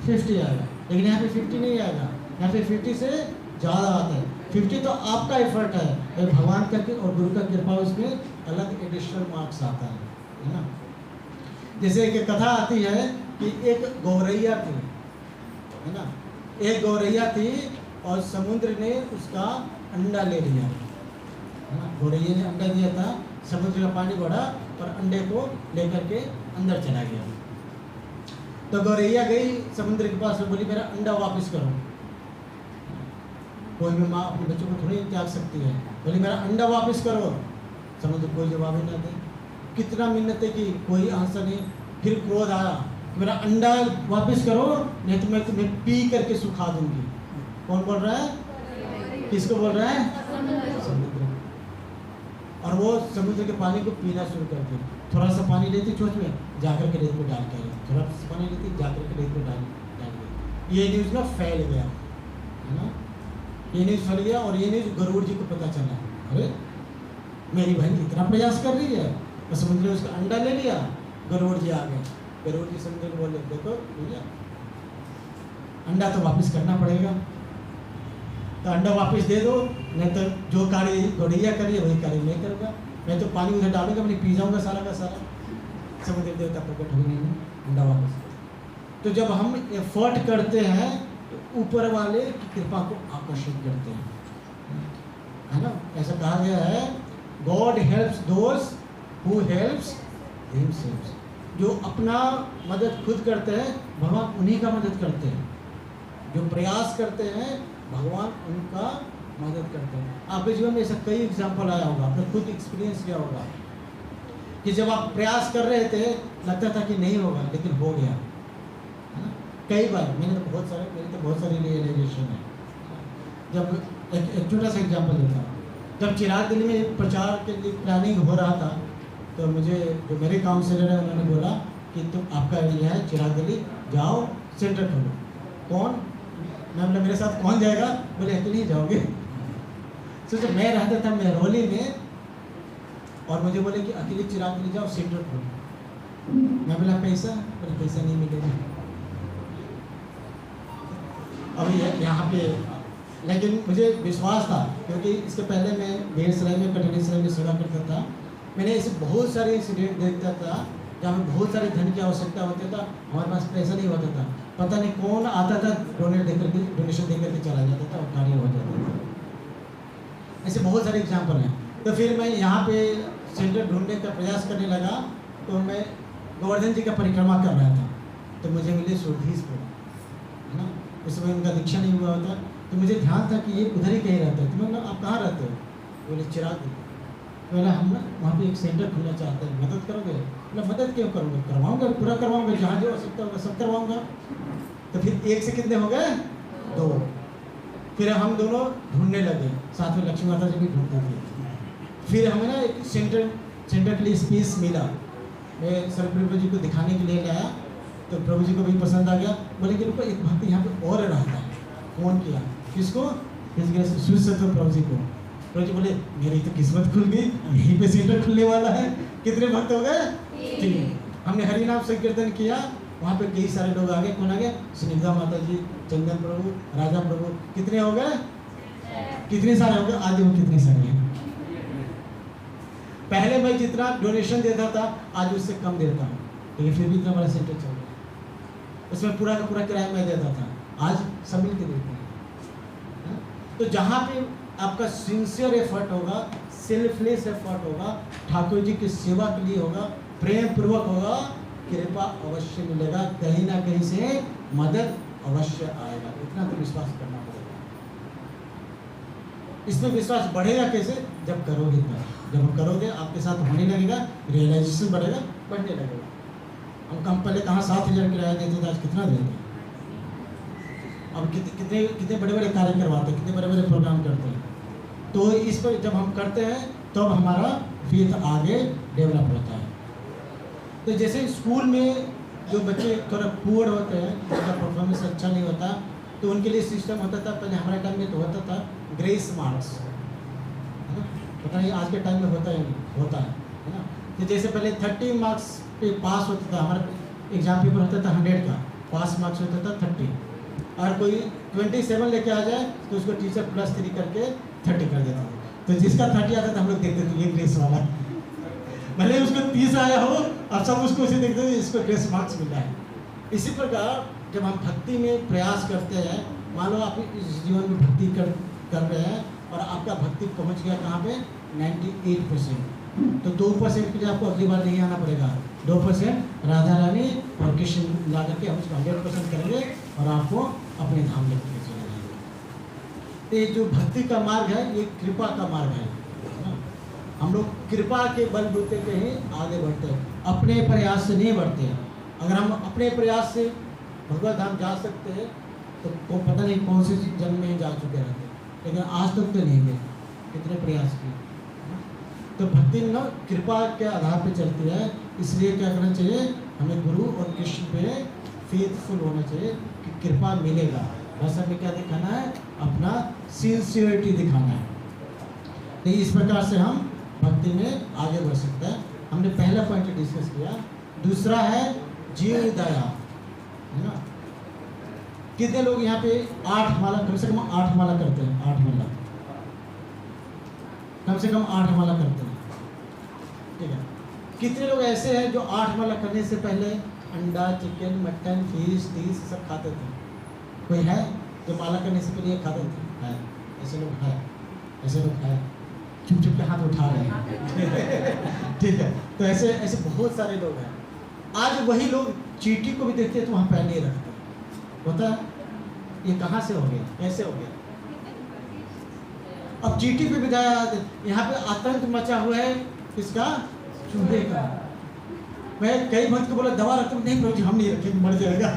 50 आएगा। लेकिन यहाँ पे 50 नहीं आएगा, यहाँ पे 50 से ज़्यादा आता है। 50 तो आपका एफर्ट है, भगवान का और गुरु का कृपा, उसमें अलग एडिशनल मार्क्स आता है ना। जैसे एक कथा आती है कि एक गौरैया थी, है ना। एक गौरैया थी और समुद्र ने उसका अंडा ले लिया, है ना। गौरैया ने अंडा दिया था, समुद्र का पानी बढ़ा और अंडे को लेकर के अंदर चला गया। तो गौरैया गई समुद्र के पास और बोली मेरा अंडा वापस करो। कोई भी माँ अपने बच्चों को थोड़ी त्याग सकती है, बोली मेरा अंडा वापस करो। समुद्र कोई जवाब ही ना दे। कितना मिन्नतें की, कोई आंसर नहीं। फिर क्रोध आया, मेरा अंडा वापस करो नहीं तो मैं तुम्हें पी करके सुखा दूंगी। कौन बोल रहा है? किसको बोल रहा है? समुद्र। और वो समुद्र के पानी को पीना शुरू करती, थोड़ा सा पानी लेती चोंच में, जाकर के रेत में डाल के, थोड़ा सा पानी लेती, जाकर के रेत में डाल के। ये न्यूज़ ना फैल गया, है ना, ये न्यूज़ फैल गया। और ये न्यूज़ गरुड़ जी को पता चला, अरे मेरी बहन इतना प्रयास कर रही है, और समुद्र ने उसका अंडा ले लिया। गरुड़ जी आ गए, गरुड़ जी समुद्र को बोले, देखो भैया अंडा तो वापस करना पड़ेगा, तो अंडा वापस दे दो, नहीं तो जो कार्य गौड़ैया करिए वही कार्य मैं करूँगा, मैं तो पानी उधर डालूंगा, मैं पी जाऊँगा सारा का सारा। समुद्र देवता प्रकट हो गए, अंडा वापस। तो जब हम एफर्ट करते हैं तो ऊपर वाले की कृपा को आकर्षित करते हैं, है ना। ऐसा कहा गया है, God helps those who helps himself. जो अपना मदद खुद करते हैं भगवान उन्हीं का मदद करते हैं, जो प्रयास करते हैं भगवान उनका मदद करते हैं। आपके जीवन में ऐसा कई एग्जाम्पल आया होगा, आपने खुद एक्सपीरियंस किया होगा कि जब आप प्रयास कर रहे थे लगता था कि नहीं होगा, लेकिन हो गया, है ना। कई बार मेरी तो बहुत सारी रियलाइजेशन है। जब एक छोटा सा एग्जाम्पल देता हूँ, जब चिराग दिल्ली में प्रचार के लिए प्लानिंग हो रहा था, तो मुझे जो मेरे काउंसलर है उन्होंने बोला कि तुम आपका आइडिया है चिराग दिल्ली जाओ सेंटर खोलो। कौन? मैं बोला मेरे साथ कौन जाएगा? बोले अकेले ही जाओगे। सोचो मैं रहता था मेहरौली में और मुझे बोले कि अकेले चिराग दिल्ली जाओ सेंटर खोलो। मैं बोला पैसा? बोले पैसा नहीं मिलेगा अभी यहाँ पे। लेकिन मुझे विश्वास था, क्योंकि इसके पहले मैं बेगूसराय में कटनीसराय में सेवा करता था। मैंने ऐसे बहुत सारे इंसिडेंट देखता था जहाँ में बहुत सारे धन की आवश्यकता होता था, हमारे पास पैसा नहीं होता था, पता नहीं कौन आता था डोनेशन दे करके चला जाता था और कार्य हो जाता था। ऐसे बहुत सारे एग्जाम्पल हैं। तो फिर मैं यहाँ पे सेंटर ढूंढने का प्रयास करने लगा, तो मैं गोवर्धन जी का परिक्रमा कर रहा था, तो मुझे मिले सुरधीसपुर, है ना। उस समय उनका दीक्षा नहीं हुआ होता, तो मुझे ध्यान था कि ये उधर ही कहीं रहते हैं। तो मैं आप कहाँ रहते हो? बोले चिराग। बोला हम ना वहाँ पे एक सेंटर खोलना चाहते हैं, मदद करोगे? बोला मदद क्यों करूँगा, करवाऊँगा, पूरा करवाऊँगा, जहाँ जो आवश्यकता होगा सब करवाऊँगा। तो फिर एक से कितने हो गए? 2। फिर हम दोनों ढूंढने लगे, साथ में लक्ष्मी माता जी भी ढूंढते थे। फिर हमें ना एक सेंटर के लिए स्पेस मिला। मैं सर प्रभु जी को दिखाने के लिए लाया, तो प्रभु जी को भी पसंद आ गया। बोले कि रुको एक भक्त यहाँ पे और रहता है। फोन किया किसको? प्रभु जी को। प्रभु जी बोले मेरी तो किस्मत खुल गई, यहीं पे सेंटर खुलने वाला है। कितने भक्त हो गए? 3। हमने हरि नाम संकीर्तन किया, वहाँ पे कई सारे लोग आ गए। कौन आ गए? सुनिधा माता जी, चंदन प्रभु, राजा प्रभु। कितने हो गए? कितने सारे हो गए? आज वो कितने सारे हैं? पहले मैं जितना डोनेशन देता था आज उससे कम देता हूँ, लेकिन फिर भी इतना बड़ा सेंटर चल रहा है। उसमें पूरा का पूरा किराया मैं देता था, आज सब मिल के देते हैं। तो जहाँ पे आपका सिंसियर एफर्ट होगा, सेल्फलेस एफर्ट होगा, ठाकुर जी की सेवा के लिए होगा, प्रेम पूर्वक होगा, कृपा अवश्य मिलेगा, कहीं ना कहीं से मदद अवश्य आएगा। इतना तो विश्वास करना पड़ेगा। इसमें विश्वास बढ़ेगा कैसे? जब करोगे तब। जब करोगे आपके साथ होने लगेगा, रियलाइजेशन बढ़ेगा, बढ़ने लगेगा। हम पहले कहाँ 7,000 किराया देते थे, आज कितना देते हैं? अब कितने बड़े बड़े कार्य करवाते हैं, कितने बड़े बड़े प्रोग्राम करते हैं। तो इस पर जब हम करते हैं तब तो हमारा फेथ आगे डेवलप होता है। तो जैसे स्कूल में जो बच्चे थोड़ा पुअर होते हैं, जिनका परफॉर्मेंस अच्छा नहीं होता, तो उनके लिए सिस्टम होता था, पहले हमारे टाइम में तो होता था ग्रेस मार्क्स, है ना। पता नहीं आज के टाइम में होता है ना। तो जैसे पहले 30 मार्क्स पे पास होता था, हमारा एग्जाम पेपर होता था 100 का, पास मार्क्स होता था 30। और कोई 27 लेके आ जाए तो उसको टीचर +3 करके 30 कर देता था। तो जिसका 30 आता था हम लोग देखते थे ये ग्रेस वाला, भले उसको 30 आया हो, अब सब उसको उसे देखते थे इसको ग्रेस मार्क्स मिला है। इसी प्रकार जब हम भक्ति में प्रयास करते हैं, मान लो आप इस जीवन में भक्ति कर रहे हैं और आपका भक्ति पहुंच गया कहाँ पे? 98%। तो 2% के लिए आपको अगली बार नहीं आना पड़ेगा। 2% राधा रानी और कृष्ण ला करके हम उसको 100% करेंगे और आपको अपने धाम लेकर चले जाएंगे। तो ये जो भक्ति का मार्ग है ये कृपा का मार्ग है। हम लोग कृपा के बलबूते पे ही आगे बढ़ते हैं, अपने प्रयास से नहीं बढ़ते हैं। अगर हम अपने प्रयास से भगवत धाम जा सकते हैं तो वो पता नहीं कौन से जन्म में जा चुके रहते, लेकिन आज तक तो नहीं गए, कितने प्रयास किए। तो भक्ति ना कृपा के आधार पे चलती है, इसलिए क्या करना चाहिए, हमें गुरु और कृष्ण पे फेथफुल होना चाहिए कि कृपा मिलेगा। बस हमें क्या दिखाना है, अपना सिंसियरिटी दिखाना है। तो इस प्रकार से हम भक्ति में आगे बढ़ सकते हैं। हमने पहला पॉइंट डिस्कस किया। दूसरा है जीव दया, है ना। कितने लोग यहाँ पे 8 माला, कम से कम 8 माला करते हैं? 8 माला, कम से कम 8 माला करते हैं, ठीक है। कितने लोग ऐसे हैं जो 8 माला करने से पहले अंडा, चिकन, मटन, फिश, तीस सब खाते थे? कोई है जो माला करने से पहले खाते थे? है, ऐसे लोग हैं, ऐसे लोग हैं, चुप चुप के हाथ उठा रहे हैं ठीक है। तो ऐसे ऐसे बहुत सारे लोग हैं। आज वही लोग चींटी को भी देखते हैं तो वहाँ पैर नहीं रखते, होता है। ये कहाँ से हो गया, कैसे हो गया? अब चींटी पे भी दया, यहाँ पे आतंक मचा हुआ है किसका? चूहे का। मैं कई भक्त को बोला दवा रखते, नहीं प्रभु जी हम नहीं रखेंगे, मर जाएगा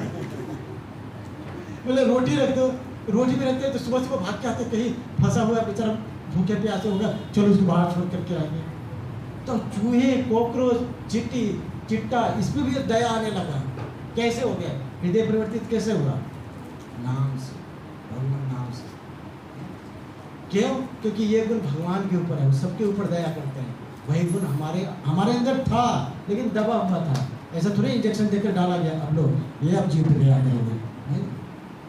बोले रोटी रख दो, रोटी भी रखते हैं तो सुबह सुबह भाग के आते, कहीं फंसा हुआ बेचारा भूखे प्यासे होगा, चलो उसको बाहर छोड़ करके आएंगे। तो चूहे, कॉकरोच, चींटी, चिट्टा, इस पर भी दया आने लगा। कैसे हो गया? हृदय परिवर्तित कैसे हुआ? नाम से, भगवान नाम से। क्यों? क्योंकि ये गुण भगवान के ऊपर है, सबके ऊपर दया करते हैं। वही गुण हमारे अंदर था, लेकिन दबा हुआ था। ऐसा थोड़ी इंजेक्शन देकर डाला गया, अब लोग ये अब जीव दया करोगे।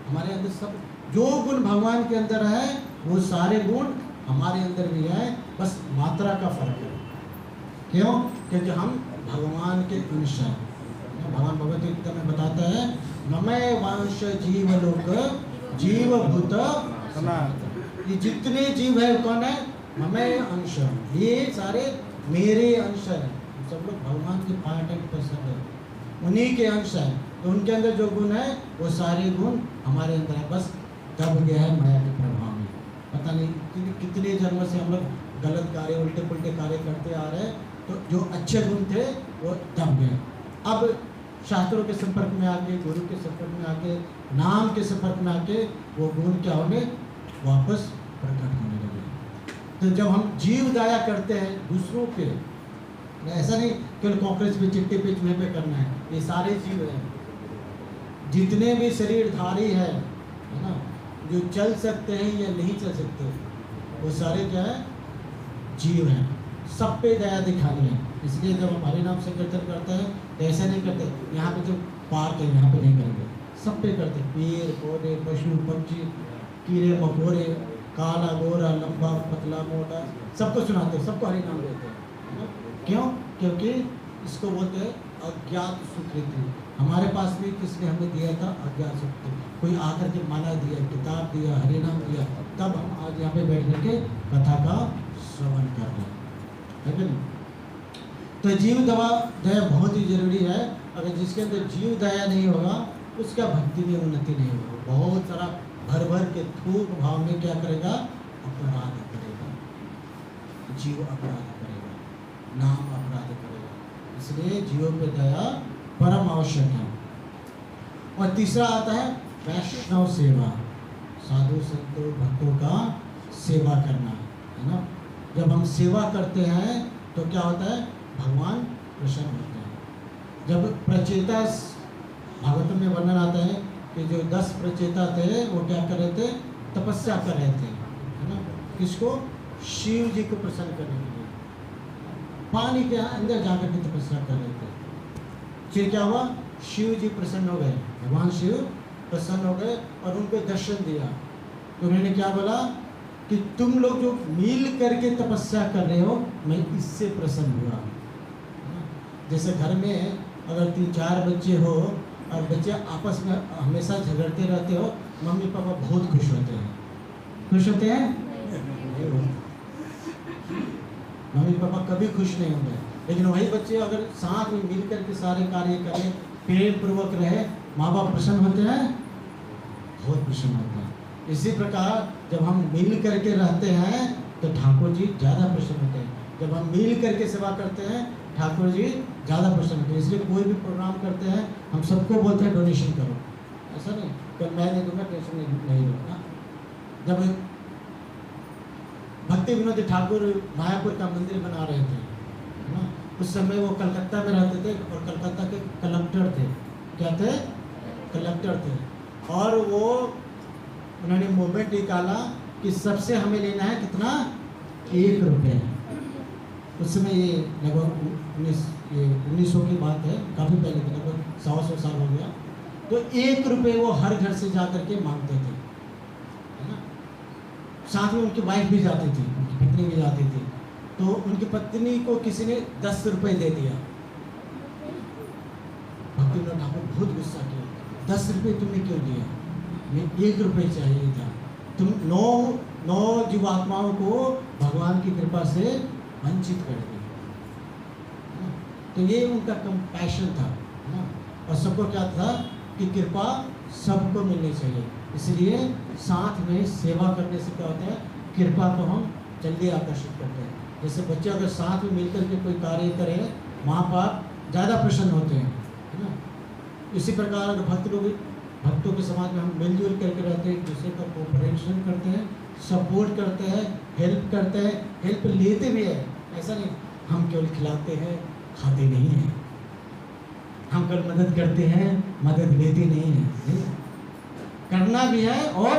हमारे अंदर सब जो गुण भगवान के अंदर है, वो सारे गुण हमारे अंदर भी है, बस मात्रा का फर्क है। क्यों? क्योंकि हम भगवान के अंश हैं। भगवान भगवत गीता में बताता है, ममय वांश जीवलोक जीवभूत सनातन। ये जितने जीव है कौन है? ममय अंश, ये सारे मेरे अंश हैं। सब लोग भगवान के पार्ट एंड पर्सन है, उन्हीं के अंश हैं। तो उनके अंदर जो गुण है वो सारे गुण हमारे अंदर है, बस दब गया है माया के प्रभाव में। पता नहीं कितने जन्म से हम लोग गलत कार्य, उल्टे पुल्टे कार्य करते आ रहे हैं, तो जो अच्छे गुण थे वो दब गए। अब शास्त्रों के संपर्क में आके, गुरु के संपर्क में आके, नाम के संपर्क में आके वो गुण क्या होंगे? वापस प्रकट होने लगे। तो जब हम जीव दया करते हैं दूसरों पे, ऐसा नहीं केवल कॉकरोच पे, चिट्टे पे, चूहे पे करना है, ये सारे जीव हैं, जितने भी शरीरधारी है ना, जो चल सकते हैं या नहीं चल सकते, वो सारे क्या है? जीव हैं। सब पे दया दिखानी है। इसलिए जब हम हरि नाम संकीर्तन करते हैं तो ऐसा नहीं करते, यहाँ पे जो पार्क है यहाँ पे नहीं करेंगे, सब पे करते। पेड़ पौधे, पशु पक्षी, कीड़े मकोड़े, काला गोरा, लंबा पतला मोटा, सबको सुनाते हैं, सबको हरि नाम देते हैं। क्यों? क्योंकि इसको बोलते हैं अज्ञात स्वीकृति। हमारे पास भी किसने हमें दिया था? अज्ञात स्वीकृति। कोई आकर के माला दिया, किताब दिया, हरि नाम दिया, तब हम आज यहाँ पे बैठ करके कथा का श्रवण कर रहे हैं, है कि नहीं? तो जीव दया बहुत ही जरूरी है। अगर जिसके अंदर जीव दया नहीं होगा, उसका भक्ति में उन्नति नहीं होगा। बहुत सारा भर भर के थूक भाव में क्या करेगा? अपराध करेगा, जीव अपराध करेगा, नाम अपराध करेगा। इसलिए जीवों पे दया परम आवश्यक है। और तीसरा आता है वैष्णव सेवा, साधु संतों भक्तों का सेवा करना, है ना। जब हम सेवा करते हैं तो क्या होता है? भगवान प्रसन्न होते हैं। जब प्रचेता, भागवत में वर्णन आता है कि जो 10 प्रचेता थे वो क्या कर रहे थे? तपस्या कर रहे थे, है ना। किसको? शिव जी को प्रसन्न करने के लिए पानी के अंदर जाकर के तपस्या कर रहे थे। फिर क्या हुआ? शिव जी प्रसन्न हो गए, भगवान शिव प्रसन्न हो गए और उनको दर्शन दिया। तो उन्होंने क्या बोला कि तुम लोग जो मिल करके तपस्या कर रहे हो, मैं इससे प्रसन्न हुआ। जैसे घर में अगर 3-4 बच्चे हो और बच्चे आपस में हमेशा झगड़ते रहते हो, मम्मी पापा बहुत खुश होते हैं। खुश होते हैं? मम्मी पापा कभी खुश नहीं होंगे। लेकिन वही बच्चे अगर साथ में मिल करके सारे कार्य करें, प्रेम पूर्वक रहे, माँ बाप प्रसन्न होते हैं, बहुत प्रसन्न होते हैं। इसी प्रकार जब हम मिल करके रहते हैं तो ठाकुर जी ज़्यादा प्रसन्न होते हैं। जब हम मिल करके सेवा करते हैं, ठाकुर जी ज़्यादा प्रसन्न होते हैं। इसलिए कोई भी प्रोग्राम करते हैं हम सबको बोलते हैं डोनेशन करो, ऐसा नहीं कल मैं नहीं दूंगा, टेंशन नहीं लूँगा। जब भक्ति विनोद ठाकुर मायापुर का मंदिर बना रहे थे, है ना, उस समय वो कलकत्ता में रहते थे और कलकत्ता के कलेक्टर थे। क्या थे? कलेक्टर थे। और वो उन्होंने मूवमेंट निकाला कि सबसे हमें लेना है कितना, 1 रुपये। उस समय ये लगभग 1900 की बात है, काफ़ी पहले की, लगभग 100 साल हो गया। तो 1 रुपये वो हर घर से जा करके मांगते थे, है ना। साथ में उनकी वाइफ भी जाती थी, उनकी पत्नी भी जाती थी। तो उनकी पत्नी को किसी ने 10 रुपये दे दिया। भक्ति विनोद ठाकुर बहुत गुस्सा किया, 10 रुपये तुमने क्यों दिया, मैं 1 रुपये चाहिए था। तुम 9 जीवात्माओं को भगवान की कृपा से वंचित कर दिया। तो ये उनका कंपैशन था, है ना। और सबको क्या था कि कृपा सबको मिलनी चाहिए, इसलिए साथ में सेवा करने से क्या होता है, कृपा को हम जल्दी आकर्षित करते हैं। जैसे बच्चे अगर साथ में मिलकर के कोई कार्य करें, माँ बाप ज़्यादा प्रसन्न होते हैं, है ना। इसी प्रकार अगर भक्तों के समाज में हम मिलजुल करके रहते हैं, एक दूसरे का कोऑपरेशन करते हैं, सपोर्ट करते हैं, हेल्प करते हैं, हेल्प लेते भी है। ऐसा नहीं हम केवल खिलाते हैं, खाते नहीं हैं। हम केवल मदद करते हैं, मदद लेते नहीं हैं। करना भी है और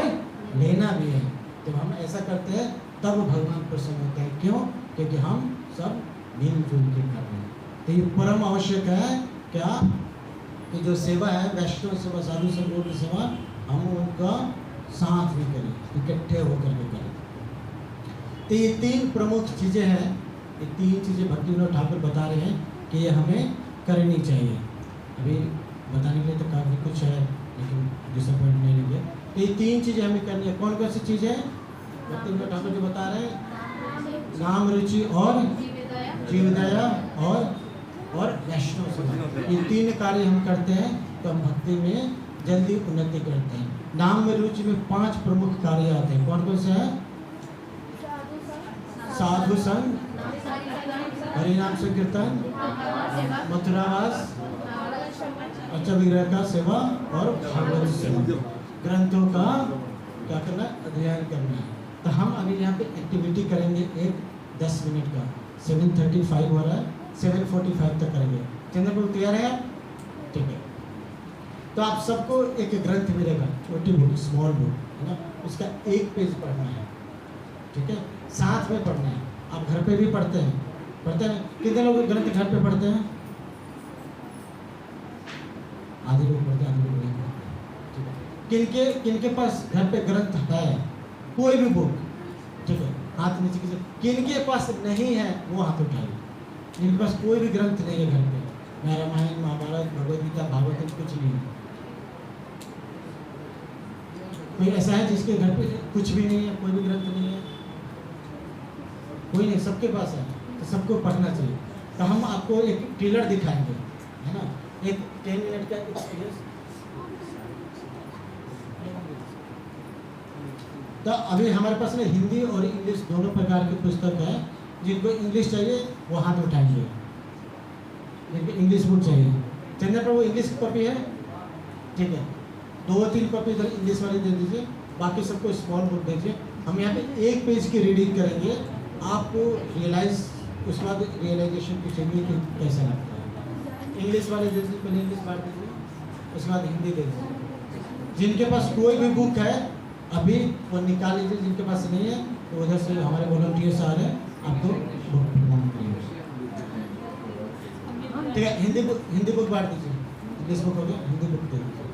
लेना भी है। जब हम ऐसा करते हैं तब भगवान प्रसन्न होते हैं। क्यों? क्योंकि हम सब मिलजुल के कर रहे हैं। तो ये परम आवश्यक है क्या, कि जो सेवा है, वैष्णव सेवा, साधु संतों की सेवा, हम उनका साथ भी करें, इकट्ठे होकर के करें। तो ये 3 प्रमुख चीज़ें हैं, ये 3 चीज़ें भक्ति विनोद ठाकुर बता रहे हैं कि ये हमें करनी चाहिए। अभी बताने के लिए तो काफ़ी कुछ है, लेकिन डिसअपॉइंट नहीं लेंगे। तो ये 3 चीज़ें हमें करनी है। कौन कौन सी चीज़ है भक्ति विनोद ठाकुर जो बता रहे हैं? नाम, रुचि और जीवदया और वैष्णव सेवा। ये 3 कार्य हम करते हैं तो हम भक्ति में जल्दी उन्नति करते हैं। नाम में रुचि में 5 प्रमुख कार्य आते हैं। कौन कौन से हैं? साधु संग, हरिनाम संकीर्तन, मथुरावास, अच्छा विग्रह का सेवा और भागवत सेवा। ग्रंथों का क्या करना है? अध्ययन करना है। तो हम अभी यहाँ पे एक्टिविटी करेंगे एक 10 मिनट का। 7:35 हो रहा है, 7:45 तक करेंगे। चंद्रपुर तैयार है आप? ठीक है। तो आप सबको एक ग्रंथ मिलेगा, छोटी बुक, स्मॉल बुक, है ना। उसका 1 पेज पढ़ना है, ठीक है। साथ में पढ़ना है। आप घर पे भी पढ़ते हैं? कितने लोग ग्रंथ घर पे पढ़ते हैं? आधे लोग पढ़ते हैं, आधे लोग नहीं पढ़ते, ठीक है। किनके पास घर पे ग्रंथ है, कोई भी बुक, ठीक है, हाथ नीचे कीजिए। किनके पास नहीं है वो हाथ उठाइए। जिनके पास कोई भी ग्रंथ नहीं है घर पे, ना रामायण, महाभारत, भगवद गीता, भागवत, कुछ नहीं है। कोई ऐसा है जिसके घर पे कुछ भी नहीं है, कोई भी ग्रंथ नहीं है? कोई नहीं, सबके पास है। तो सबको पढ़ना चाहिए। तो हम आपको एक ट्रेलर दिखाएंगे, है ना, एक 10 मिनट का एक्सपीरियंस। तो अभी हमारे पास में हिंदी और इंग्लिश दोनों प्रकार की पुस्तक है। जिनको इंग्लिश चाहिए वो हाथ उठाएंगे, जिनको इंग्लिश बुक चाहिए। चंद्र पर वो इंग्लिश कॉपी है, ठीक है। 2-3 कॉपी इधर इंग्लिश वाली दे दीजिए, बाकी सबको स्मॉल बुक दीजिए। हम यहाँ पे 1 पेज की रीडिंग करेंगे, आपको उसके बाद रियलाइजेशन पूछेंगे कि कैसा लगता है। इंग्लिश वाले दे दीजिए, पहले इंग्लिश बांट दीजिए, उसके बाद हिंदी दे दीजिए। जिनके पास कोई भी बुक है अभी वो निकाल लीजिए, जिनके पास नहीं है तो उधर से हमारे वॉलंटियर्स आ रहे हैं, आपको बुक प्रदान करेंगे, ठीक है। हिंदी बुक बांट दीजिए, इंग्लिश बुक हो गया, हिंदी बुक दे दीजिए।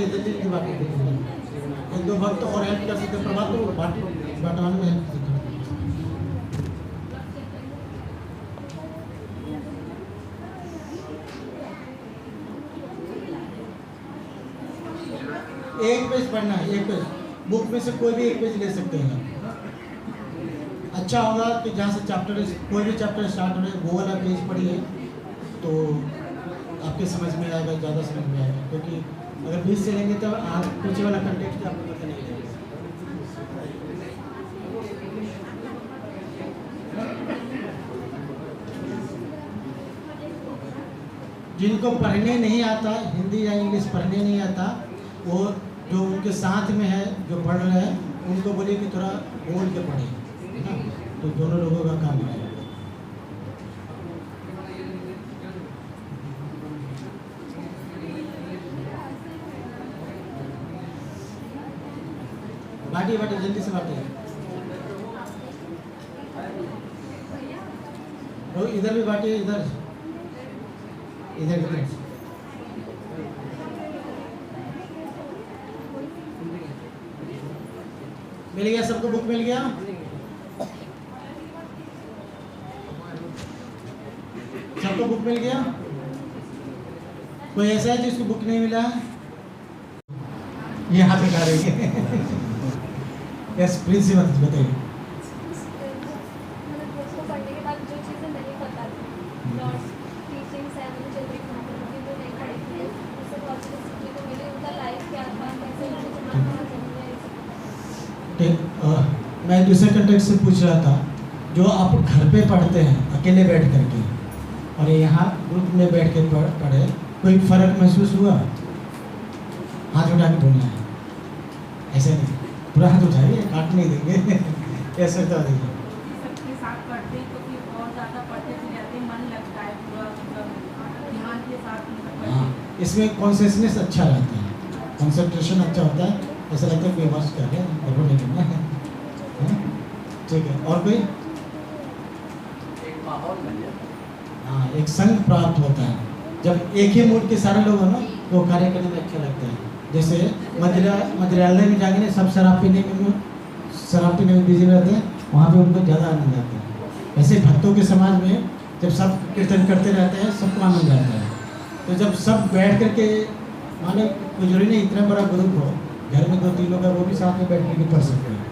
जल्दी की बात करते हैं। 1-2 भक्त और हेल्प कर सकते हैं, प्रभात को बांटने में हेल्प करते हैं। एक पेज पढ़ना है, 1 पेज। बुक में से कोई भी 1 पेज ले सकते हैं। अच्छा होगा कि जहाँ से चैप्टर, कोई भी चैप्टर स्टार्ट हो रहा है, वो वाला पेज पढ़िए तो आपके समझ में आएगा, ज़्यादा समझ में आएगा। क्योंकि अगर 20 से लेंगे तो पीछे वाला कंटेक्स्ट आपको पता नहीं लगेगा। जिनको पढ़ने नहीं आता, हिंदी या इंग्लिश पढ़ने नहीं आता, वो जो उनके साथ में है जो पढ़ रहे हैं उनको बोलिए कि थोड़ा बोल के पढ़े, है ना, तो दोनों लोगों का काम है। बाटी बाटी जल्दी से बाटी। इधर भी बाटी, इधर इधर कितने मिल गया? सबको बुक मिल गया? सबको बुक मिल गया? कोई ऐसा है जिसको बुक नहीं मिला? ये हाथ दिखा रही है। यस प्रिंसिपल बताइए। मैं दूसरे कंटेक्स्ट से पूछ रहा था, जो आप घर पे पढ़ते हैं अकेले बैठ करके और यहाँ ग्रुप में बैठ के पढ़े, कोई फर्क महसूस हुआ? हाथ उठा के बोलना है, ऐसे नहीं, पूरा हाथ उठाइए, काट नहीं देंगे। ऐसे बता दीजिए। सबके साथ पढ़ते तो फिर और ज़्यादा पढ़ते जाते, मन लगता है पूरा, ध्यान के साथ। हाँ, इसमें कॉन्सेंट्रेशन अच्छा रहता है, कंसंट्रेशन अच्छा होता है, ऐसा लगता है कि आवाज़ कर रहे हैं, गड़बड़ नहीं करना है। ठीक है, और कोई? एक माहौल बन जाता है। हाँ, एक संग प्राप्त होता है जब एक ही मूड के सारे लोग हो ना, तो कार्य करने में अच्छा लगता है। जैसे मदिरालय में जाएंगे ना, सब शराब पीने में बिजी रहते हैं, वहाँ पे उनको ज़्यादा आनंद आता है। ऐसे भक्तों के समाज में जब सब कीर्तन करते रहते हैं, सबको आनंद आता है। तो जब सब बैठ करके, माने कोई जरूरी नहीं इतना बड़ा ग्रुप हो, घर में 2-3 लोग हैं, वो भी साथ में बैठ के पढ़ सकते हैं,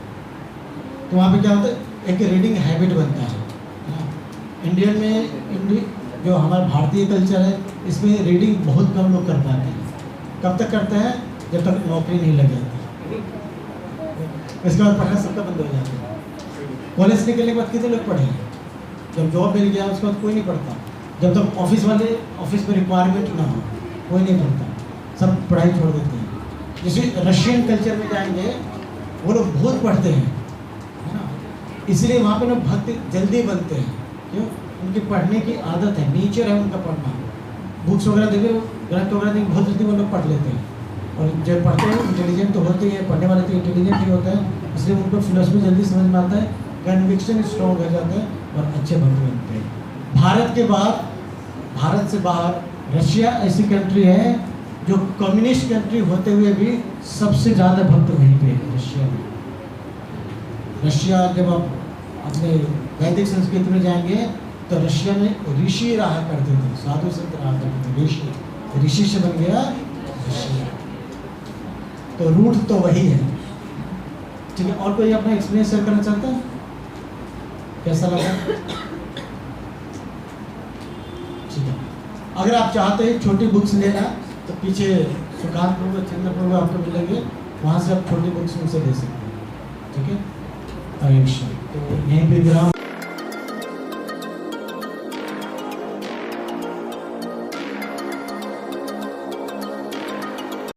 तो वहाँ पे क्या होता है, एक रीडिंग हैबिट बनता है। इंडियन में जो हमारा भारतीय कल्चर है, इसमें रीडिंग बहुत कम लोग कर पाते हैं। कब तक करते हैं? जब तक नौकरी नहीं लग जाती, इसके बाद पढ़ना सबका बंद हो जाता है। कॉलेज निकलने के बाद कितने लोग पढ़े? जब जॉब मिल गया उसके बाद कोई नहीं पढ़ता। जब तक ऑफिस में रिक्वायरमेंट ना हो, कोई नहीं पढ़ता, सब पढ़ाई छोड़ देते हैं। जैसे रशियन कल्चर में जाएंगे, वो लोग बहुत पढ़ते हैं, है ना, इसलिए वहाँ पे लोग भक्त जल्दी बनते हैं। क्यों? उनकी पढ़ने की आदत है, नेचर है उनका पढ़ना। बुक्स वगैरह देखो, ग्रंथ वगैरह देखो, बहुत जल्दी वो लोग पढ़ लेते हैं। और जब पढ़ते हैं इंटेलिजेंट तो होते हैं, पढ़ने वाले तो इंटेलिजेंट ही होता है, इसलिए उनको फिलोसफी जल्दी समझ में आता है, कन्विक्शन स्ट्रॉन्ग हो जाता है और अच्छे भक्त बनते हैं। भारत से बाहर रशिया ऐसी कंट्री है जो कम्युनिस्ट कंट्री होते हुए भी सबसे ज़्यादा भक्त वहीं पे है, रशिया में। रशिया जब आप अपने वैदिक संस्कृति में जाएंगे तो रशिया में ऋषि रहा करते थे, साधु संत रहा करते थे, ऋषि से बन गया रशिया। तो रूट तो वही है। ठीक है, और कोई अपना एक्सपीरियंस शेयर करना चाहता है? कैसा लगा? ठीक है, अगर आप चाहते हैं छोटी बुक्स लेना तो पीछे सुकांत प्रभु, चंद्र प्रभु आपको मिलेंगे, वहाँ से आप छोटी बुक्स उनसे ले सकते हैं। ठीक है, तो यहीं पे विराम।